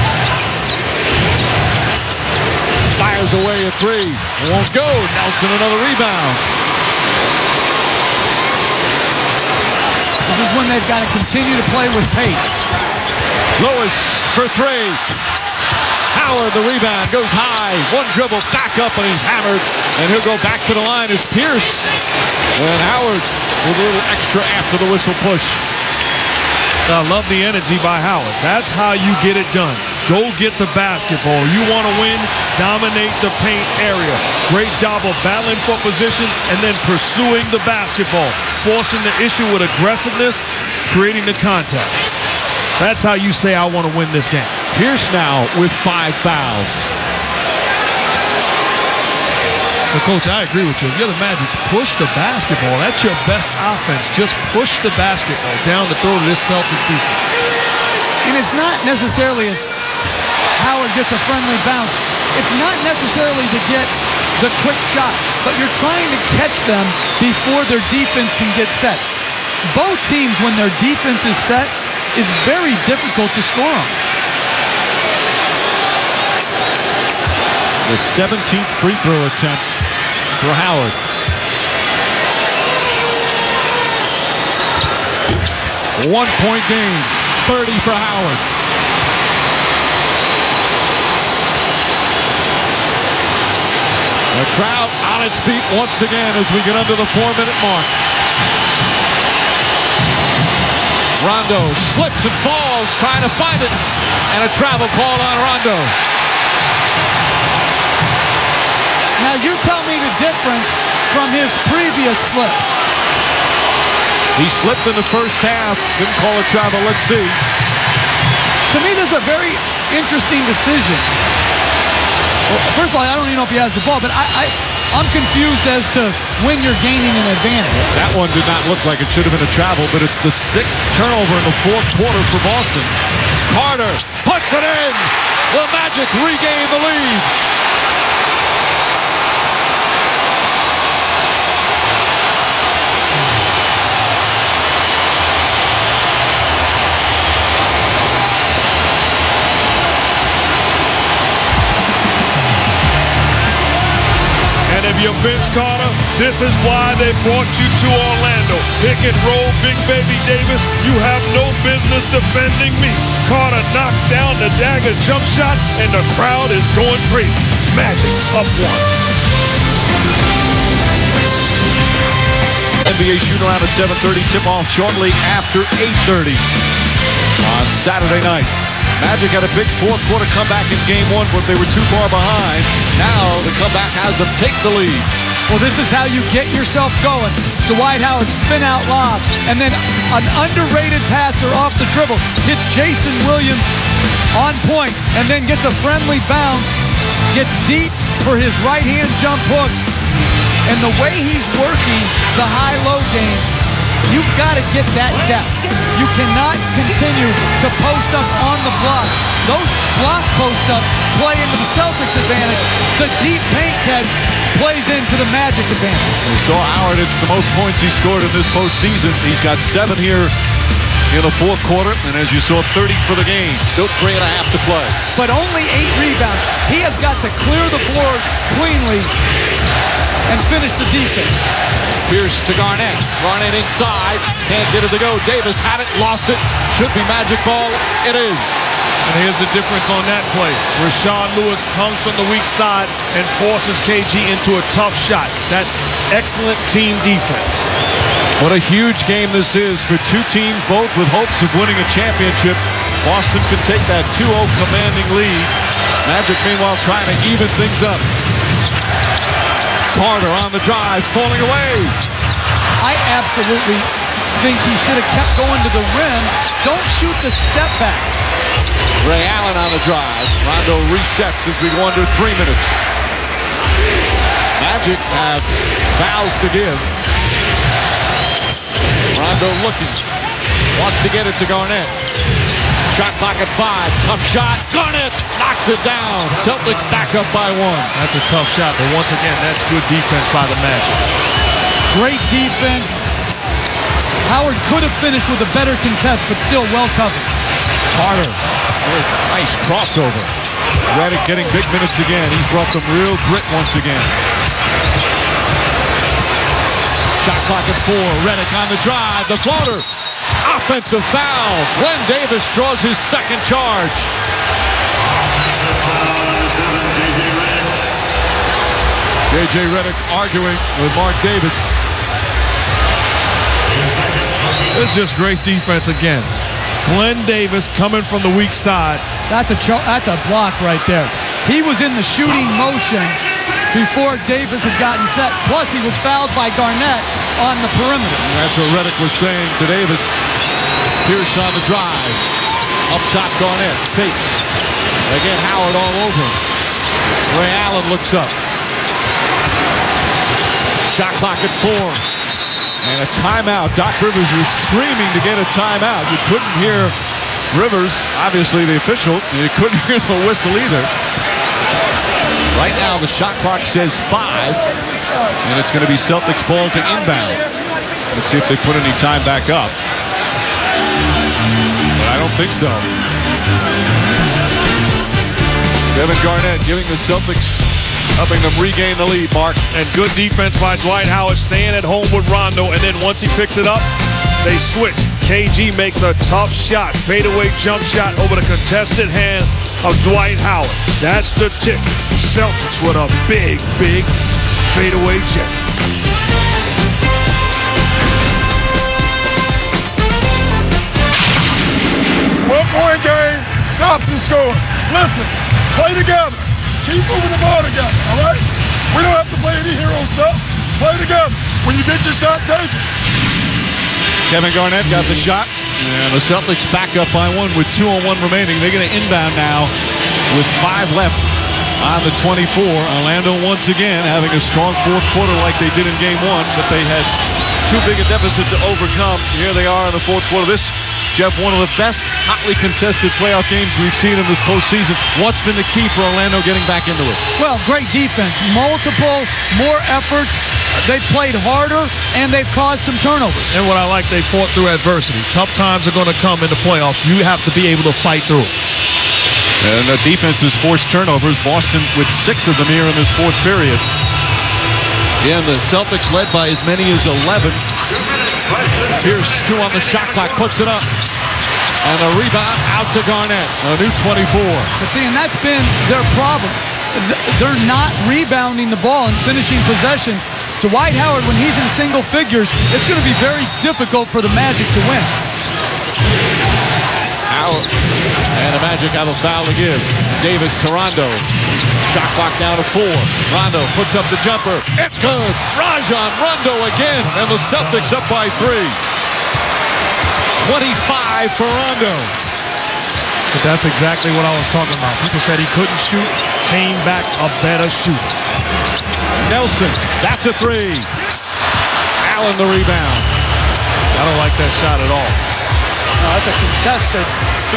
fires away a 3. Won't go. Nelson another rebound. This is when they've got to continue to play with pace. Lweis for 3. Howard, the rebound, goes high. 1 dribble, back up, and he's hammered. And he'll go back to the line as Pierce. And Howard with a little extra after the whistle push. I love the energy by Howard. That's how you get it done. Go get the basketball. You want to win, dominate the paint area. Great job of battling for position and then pursuing the basketball. Forcing the issue with aggressiveness, creating the contact. That's how you say, I want to win this game. Pierce now with 5 fouls. Well, Coach, I agree with you. If you're the Magic, push the basketball. That's your best offense. Just push the basketball down the throat of this Celtic defense. And it's not necessarily as Howard gets a friendly bounce. It's not necessarily to get the quick shot, but you're trying to catch them before their defense can get set. Both teams, when their defense is set, is very difficult to score on. The 17th free throw attempt for Howard. One-point game, 30 for Howard. Crowd on its feet once again as we get under the 4-minute mark. Rondo slips and falls, trying to find it, and a travel call on Rondo. Now you tell me the difference from his previous slip. He slipped in the first half, didn't call a travel. Let's see. To me, this is a very interesting decision. Well, first of all, I don't even know if he has the ball, but I'm confused as to when you're gaining an advantage. That one did not look like it should have been a travel, but it's the 6th turnover in the 4th quarter for Boston. Carter puts it in. The Magic regain the lead. And if you're Vince Carter, this is why they brought you to Orlando. Pick and roll, Big Baby Davis. You have no business defending me. Carter knocks down the dagger jump shot, and the crowd is going crazy. Magic up 1. NBA shoot-around at 7:30. Tip-off shortly after 8:30 on Saturday night. Magic had a big 4th quarter comeback in Game 1 when they were too far behind. Now the comeback has them take the lead. Well, this is how you get yourself going. Dwight Howard spin out lob, and then an underrated passer off the dribble hits Jason Williams on point, and then gets a friendly bounce, gets deep for his right-hand jump hook. And the way he's working the high-low game, you've got to get that depth. You cannot continue to post up on the block. Those block post-ups play into the Celtics' advantage. The deep paint catch plays into the Magic advantage. We saw Howard, it's the most points he scored in this postseason. He's got 7 here in the 4th quarter, and as you saw, 30 for the game. Still 3.5 to play. But only 8 rebounds. He has got to clear the board cleanly and finish the defense. Pierce to Garnett. Garnett inside. Can't get it to go. Davis had it, lost it. Should be Magic ball. It is. And here's the difference on that play. Rashard Lewis comes from the weak side and forces KG into a tough shot. That's excellent team defense. What a huge game this is for two teams, both with hopes of winning a championship. Boston could take that 2-0 commanding lead. Magic, meanwhile, trying to even things up. Carter on the drive, falling away. I absolutely think he should have kept going to the rim. Don't shoot the step back. Ray Allen on the drive. Rondo resets as we go under 3 minutes. Magic have fouls to give. Rondo looking. Wants to get it to Garnett. Shot clock at 5. Tough shot. Garnett knocks it down. Celtics back up by 1. That's a tough shot, but once again, that's good defense by the Magic. Great defense. Howard could have finished with a better contest, but still well covered. Carter. Nice crossover. Redick getting big minutes again. He's brought some real grit once again. Shot clock at 4. Redick on the drive. The floater. Offensive foul. Glenn Davis draws his second charge. J.J. Redick arguing with Mark Davis. It's just great defense again. Glenn Davis coming from the weak side. That's a block right there. He was in the shooting motion before Davis had gotten set. Plus, he was fouled by Garnett on the perimeter. And that's what Redick was saying to Davis. Pierce on the drive. Up top, Garnett. Fakes. Again, Howard all over him. Ray Allen looks up. Shot clock at 4. And a timeout. Doc Rivers was screaming to get a timeout. You couldn't hear Rivers, obviously the official. You couldn't hear the whistle either. Right now, the shot clock says 5. And it's going to be Celtics ball to inbound. Let's see if they put any time back up. But I don't think so. Kevin Garnett giving the Celtics, helping them regain the lead, Mark. And good defense by Dwight Howard, staying at home with Rondo. And then once he picks it up, they switch. KG makes a tough shot, fadeaway jump shot over the contested hand of Dwight Howard. That's the ticket. Celtics with a big, big fadeaway jet. One-point game, stops and score. Listen, play together. Keep moving the ball together, all right? We don't have to play any hero stuff. Play together. When you get your shot, take it. Kevin Garnett got the shot, and the Celtics back up by 1 with 2 on 1 remaining. They're going to inbound now with 5 left on the 24. Orlando once again having a strong fourth quarter like they did in game 1, but they had too big a deficit to overcome. Here they are in the fourth quarter. This, Jeff, one of the best hotly contested playoff games we've seen in this postseason. What's been the key for Orlando getting back into it? Well, great defense. Multiple, more efforts. They've played harder, and they've caused some turnovers. And what I like, they fought through adversity. Tough times are going to come in the playoffs. You have to be able to fight through it. And the defense has forced turnovers. Boston with 6 of them here in this fourth period. Again, the Celtics led by as many as 11. Pierce, 2 on the shot clock, puts it up. And the rebound out to Garnett, a new 24. But see, and that's been their problem. They're not rebounding the ball and finishing possessions. Dwight Howard, when he's in single figures, it's going to be very difficult for the Magic to win. Howard and the Magic have a foul to give. Davis to Rondo. Shot clock down to 4. Rondo puts up the jumper. It's good. Rajon, Rondo again, and the Celtics up by 3. 25 for Rondo. But that's exactly what I was talking about. People said he couldn't shoot, came back a better shooter. Nelson, that's a 3. Allen the rebound. I don't like that shot at all. No, that's a contested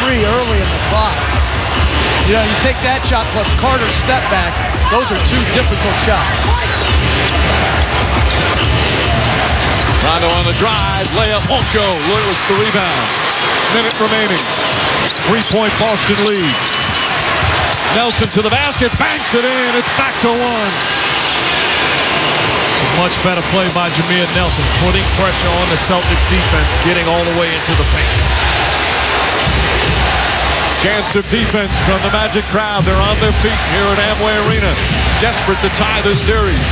3 early in the clock. You know, you take that shot plus Carter's step back. Those are 2 difficult shots. Rondo on the drive. Layup won't go. Lweis the rebound. Minute remaining. 3-point Boston lead. Nelson to the basket. Banks it in. It's back to 1. Much better play by Jameer Nelson, putting pressure on the Celtics defense, getting all the way into the paint. Chance of defense from the Magic crowd. They're on their feet here at Amway Arena, desperate to tie this series.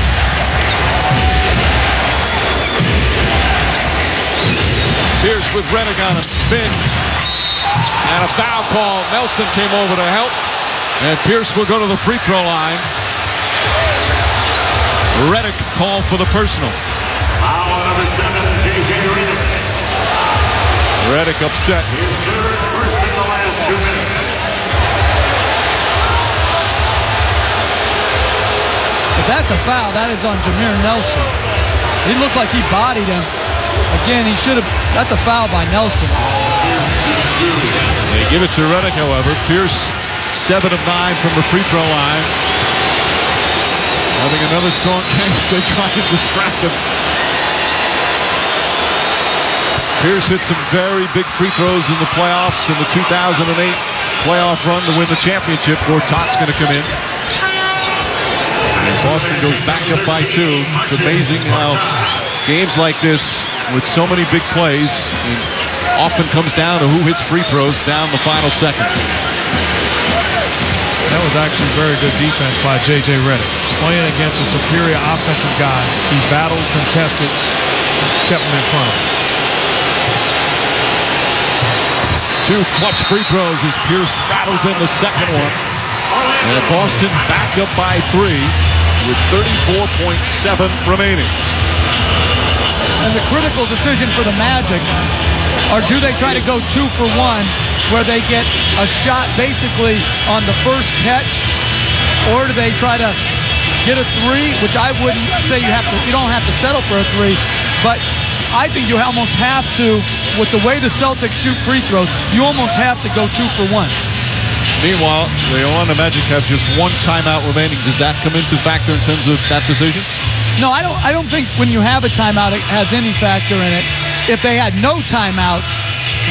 Pierce with Redick on him, spins. And a foul call. Nelson came over to help. And Pierce will go to the free throw line. Redick called for the personal. Foul number 7, J.J. Redick. Redick upset. His third, first in the last 2 minutes. If that's a foul, that is on Jameer Nelson. He looked like he bodied him. Again, he should have. That's a foul by Nelson. They give it to Redick, however. Pierce, 7 of 9 from the free throw line. Having another strong game as they try to distract him. Pierce hit some very big free throws in the playoffs in the 2008 playoff run to win the championship. Gortat's going to come in. And Boston goes back up by 2. It's amazing how games like this with so many big plays often comes down to who hits free throws down the final seconds. That was actually very good defense by J.J. Redick. Playing against a superior offensive guy. He battled, contested, kept him in front of him. 2 clutch free throws as Pierce rattles in the second one. And Boston back up by 3 with 34.7 remaining. And the critical decision for the Magic, or do they try to go 2 for 1, where they get a shot basically on the first catch, or do they try to get a 3, which I wouldn't say you don't have to settle for a 3, but I think you almost have to, with the way the Celtics shoot free throws, you almost have to go 2 for 1. Meanwhile, the Orlando Magic have just 1 timeout remaining. Does that come into factor in terms of that decision? No, I don't think when you have a timeout it has any factor in it. If they had no timeouts,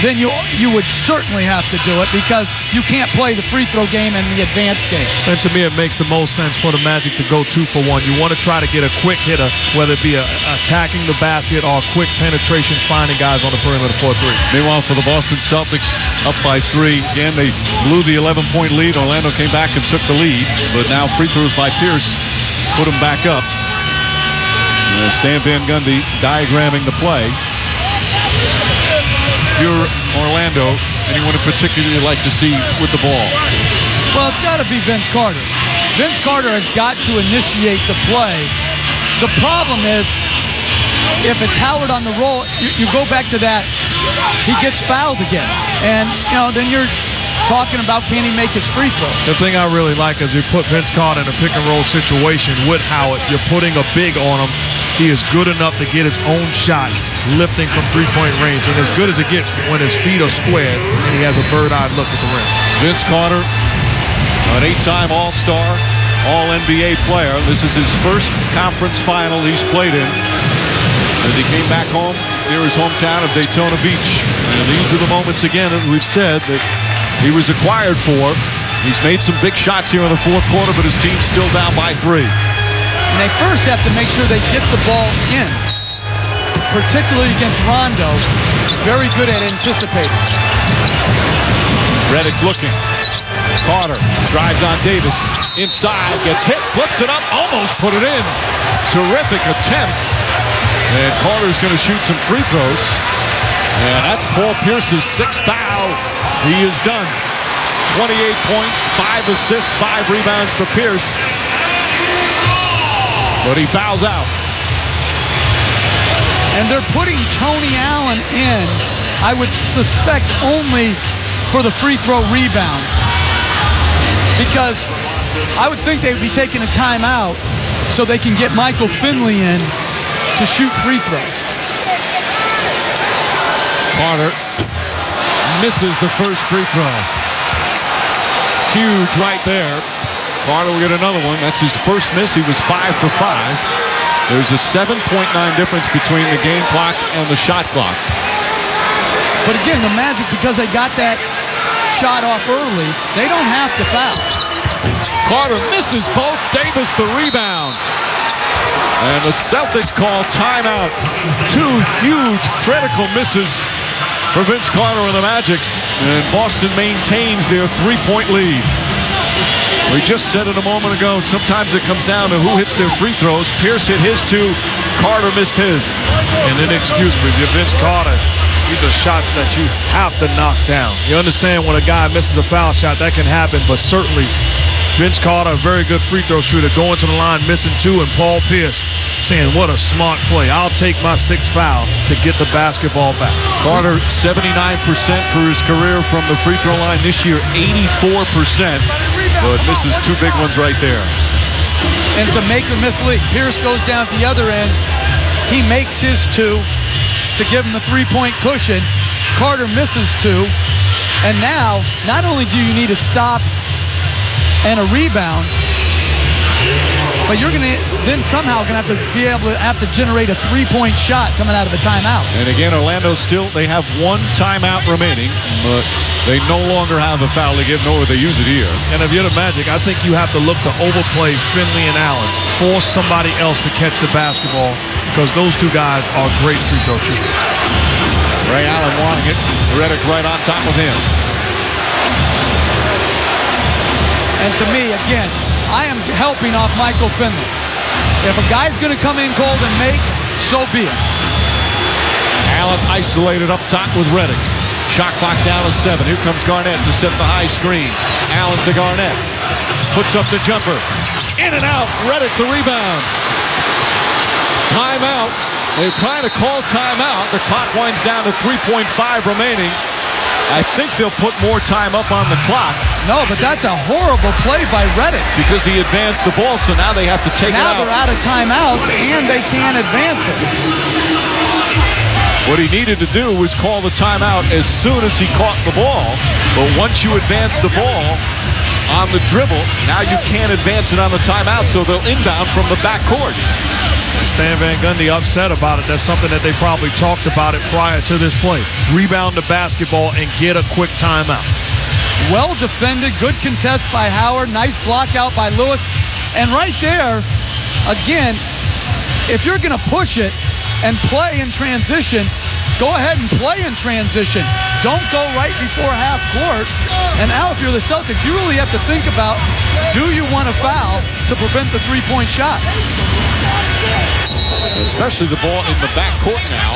then you would certainly have to do it because you can't play the free throw game and the advanced game. And to me, it makes the most sense for the Magic to go 2 for 1. You want to try to get a quick hitter, whether it be attacking the basket or quick penetration, finding guys on the perimeter for a 3. Meanwhile, for the Boston Celtics, up by 3. Again, they blew the 11-point lead. Orlando came back and took the lead, but now free throws by Pierce put them back up. Stan Van Gundy diagramming the play. If you're Orlando, anyone in particular you'd like to see with the ball? Well, it's got to be Vince Carter. Vince Carter has got to initiate the play. The problem is, if it's Howard on the roll, you go back to that, he gets fouled again. And, then you're talking about can he make his free throws. The thing I really like is you put Vince Carter in a pick-and-roll situation with Howard. You're putting a big on him. He is good enough to get his own shot, lifting from three-point range. And as good as it gets when his feet are squared and he has a bird-eyed look at the rim. Vince Carter, an 8-time All-Star, All-NBA player. This is his first conference final he's played in as he came back home near his hometown of Daytona Beach. And these are the moments, again, that we've said that he was acquired for. He's made some big shots here in the fourth quarter, but his team's still down by 3. And they first have to make sure they get the ball in, particularly against Rondo. Very good at anticipating. Redick looking. Carter drives on Davis. Inside, gets hit, flips it up, almost put it in. Terrific attempt. And Carter's going to shoot some free throws. And that's Paul Pierce's 6th foul. He is done. 28 points, 5 assists, 5 rebounds for Pierce. But he fouls out. And they're putting Tony Allen in, I would suspect, only for the free throw rebound. Because I would think they would be taking a timeout so they can get Michael Finley in to shoot free throws. Carter misses the first free throw. Huge right there. Carter will get another one. That's his first miss. He was 5 for 5. There's a 7.9 difference between the game clock and the shot clock. But again, the Magic, because they got that shot off early, they don't have to foul. Carter misses both. Davis the rebound. And the Celtics call timeout. 2 huge critical misses for Vince Carter and the Magic. And Boston maintains their 3-point lead. We just said it a moment ago, sometimes it comes down to who hits their free throws. Pierce hit his 2, Carter missed his. And then, excuse me, if you're Vince Carter, these are shots that you have to knock down. You understand when a guy misses a foul shot, that can happen, but certainly Vince Carter, a very good free throw shooter, going to the line, missing 2, and Paul Pierce saying, what a smart play. I'll take my 6th foul to get the basketball back. Carter, 79% for his career from the free throw line. This year, 84%, but misses 2 big ones right there. And it's a make-or-miss league. Pierce goes down at the other end. He makes his 2 to give him the 3-point cushion. Carter misses 2. And now, not only do you need a stop and a rebound, but you're going to then somehow going to have to generate a 3-point shot coming out of a timeout. And again, Orlando still, they have 1 timeout remaining, but they no longer have a foul to give, nor will they use it here. And if you're the Magic, I think you have to look to overplay Finley and Allen, force somebody else to catch the basketball, because those 2 guys are great free throw shooters. Ray Allen wanting it. Redick right on top of him. And to me, again, I am helping off Michael Finley. If a guy's going to come in cold and make, so be it. Allen isolated up top with Redick. Shot clock down to 7. Here comes Garnett to set the high screen. Allen to Garnett. Puts up the jumper. In and out. Redick the rebound. Timeout. They're trying to call timeout. The clock winds down to 3.5 remaining. I think they'll put more time up on the clock. No, but that's a horrible play by Redick. Because he advanced the ball, so now they have to take it out. Now they're out of timeouts, and they can't advance it. What he needed to do was call the timeout as soon as he caught the ball. But once you advance the ball on the dribble, now you can't advance it on the timeout, so they'll inbound from the backcourt. Stan Van Gundy upset about it. That's something that they probably talked about it prior to this play. Rebound the basketball and get a quick timeout. Well defended, good contest by Howard, nice block out by Lweis. And right there, again, if you're going to push it and play in transition, go ahead and play in transition. Don't go right before half court. And now if you're the Celtics, you really have to think about, do you want to foul to prevent the 3-point shot? especially the ball in the backcourt now.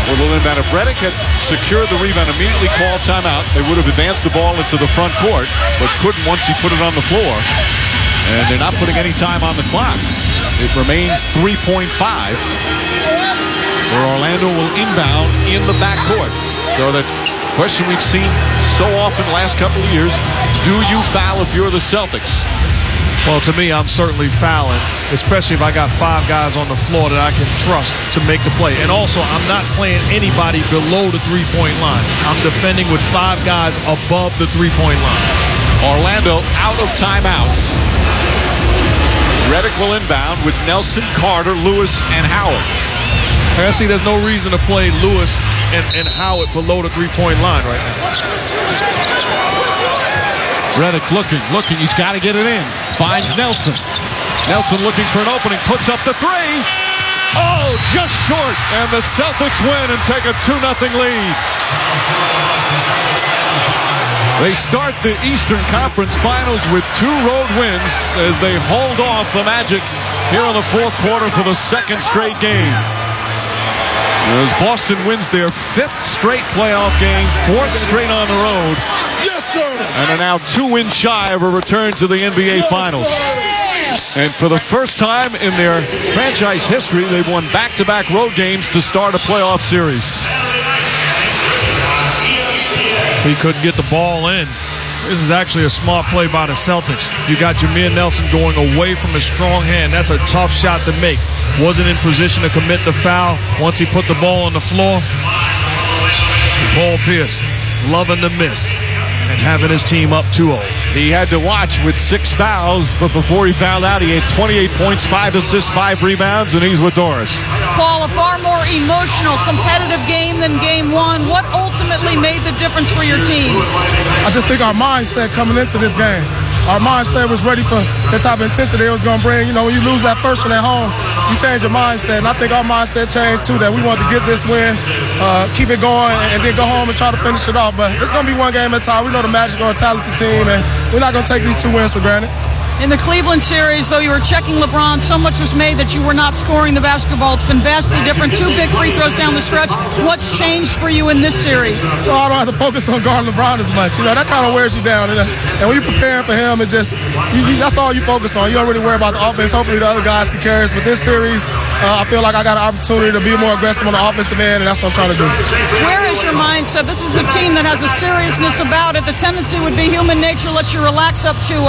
With a little inbound. If Redick had secured the rebound, immediately called timeout, they would have advanced the ball into the front court, but couldn't once he put it on the floor. And they're not putting any time on the clock. It remains 3.5, where Orlando will inbound in the backcourt. So the question we've seen so often the last couple of years, do you foul if you're the Celtics? Well, to me, I'm certainly fouling, especially if I got 5 guys on the floor that I can trust to make the play. And also, I'm not playing anybody below the three-point line. I'm defending with 5 guys above the three-point line. Orlando out of timeouts. Redick will inbound with Nelson, Carter, Lweis, and Howard. I see there's no reason to play Lweis and Howard below the three-point line right now. Redick looking. He's got to get it in. Finds Nelson. Nelson looking for an opening. Puts up the three. Oh, just short. And the Celtics win and take a 2-0 lead. They start the Eastern Conference Finals with 2 road wins as they hold off the Magic here in the fourth quarter for the second straight game. As Boston wins their 5th straight playoff game, 4th straight on the road. Yes, sir. And are now 2 wins shy of a return to the NBA Finals. And for the first time in their franchise history, they've won back-to-back road games to start a playoff series. He couldn't get the ball in. This is actually a smart play by the Celtics. You got Jameer Nelson going away from his strong hand. That's a tough shot to make. Wasn't in position to commit the foul once he put the ball on the floor. Paul Pierce loving the miss and having his team up 2-0. He had to watch with 6 fouls, but before he fouled out, he had 28 points, 5 assists, 5 rebounds, and he's with Doris. Paul, a far more emotional, competitive game than game 1. What ultimately made the difference for your team? I just think our mindset coming into this game. Our mindset was ready for the type of intensity it was going to bring. You know, when you lose that first one at home, you change your mindset. And I think our mindset changed, too, that we wanted to get this win, keep it going, and then go home and try to finish it off. But it's going to be one game at a time. We know the Magic are a talented team, and we're not going to take these 2 wins for granted. In the Cleveland series, though you were checking LeBron, so much was made that you were not scoring the basketball. It's been vastly different. 2 big free throws down the stretch. What's changed for you in this series? Well, I don't have to focus on guarding LeBron as much. You know, that kind of wears you down. And when you're preparing for him, it just that's all you focus on. You don't really worry about the offense. Hopefully the other guys can carry us. But this series, I feel like I got an opportunity to be more aggressive on the offensive end, and that's what I'm trying to do. Where is your mindset? This is a team that has a seriousness about it. The tendency would be human nature, let you relax up 2-0.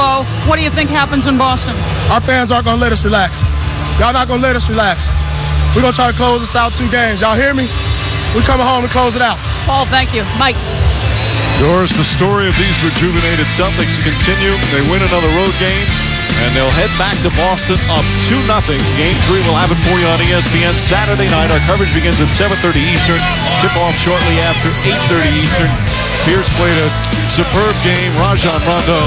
What do you think happens in Boston? Our fans aren't going to let us relax. Y'all not going to let us relax. We're going to try to close this out 2 games. Y'all hear me? We're coming home and close it out. Paul, thank you. Mike. Doris, the story of these rejuvenated Celtics continue. They win another road game, and they'll head back to Boston up 2-0. Game 3, we'll have it for you on ESPN Saturday night. Our coverage begins at 7:30 Eastern. Tip-off shortly after 8:30 Eastern. Pierce played a superb game. Rajon, Rondo,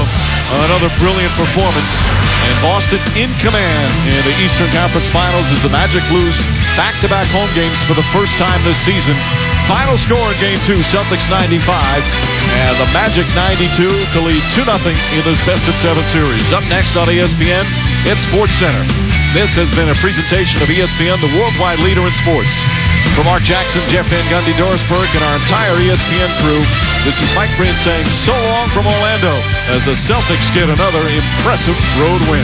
another brilliant performance. And Boston in command in the Eastern Conference Finals as the Magic lose back-to-back home games for the first time this season. Final score in Game 2, Celtics 95, and the Magic 92 to lead 2-0 in this best-of-7 series. Up next on ESPN, it's SportsCenter. This has been a presentation of ESPN, the worldwide leader in sports. For Mark Jackson, Jeff Van Gundy, Doris Burke, and our entire ESPN crew, this is Mike Breen saying so long from Orlando as the Celtics get another impressive road win.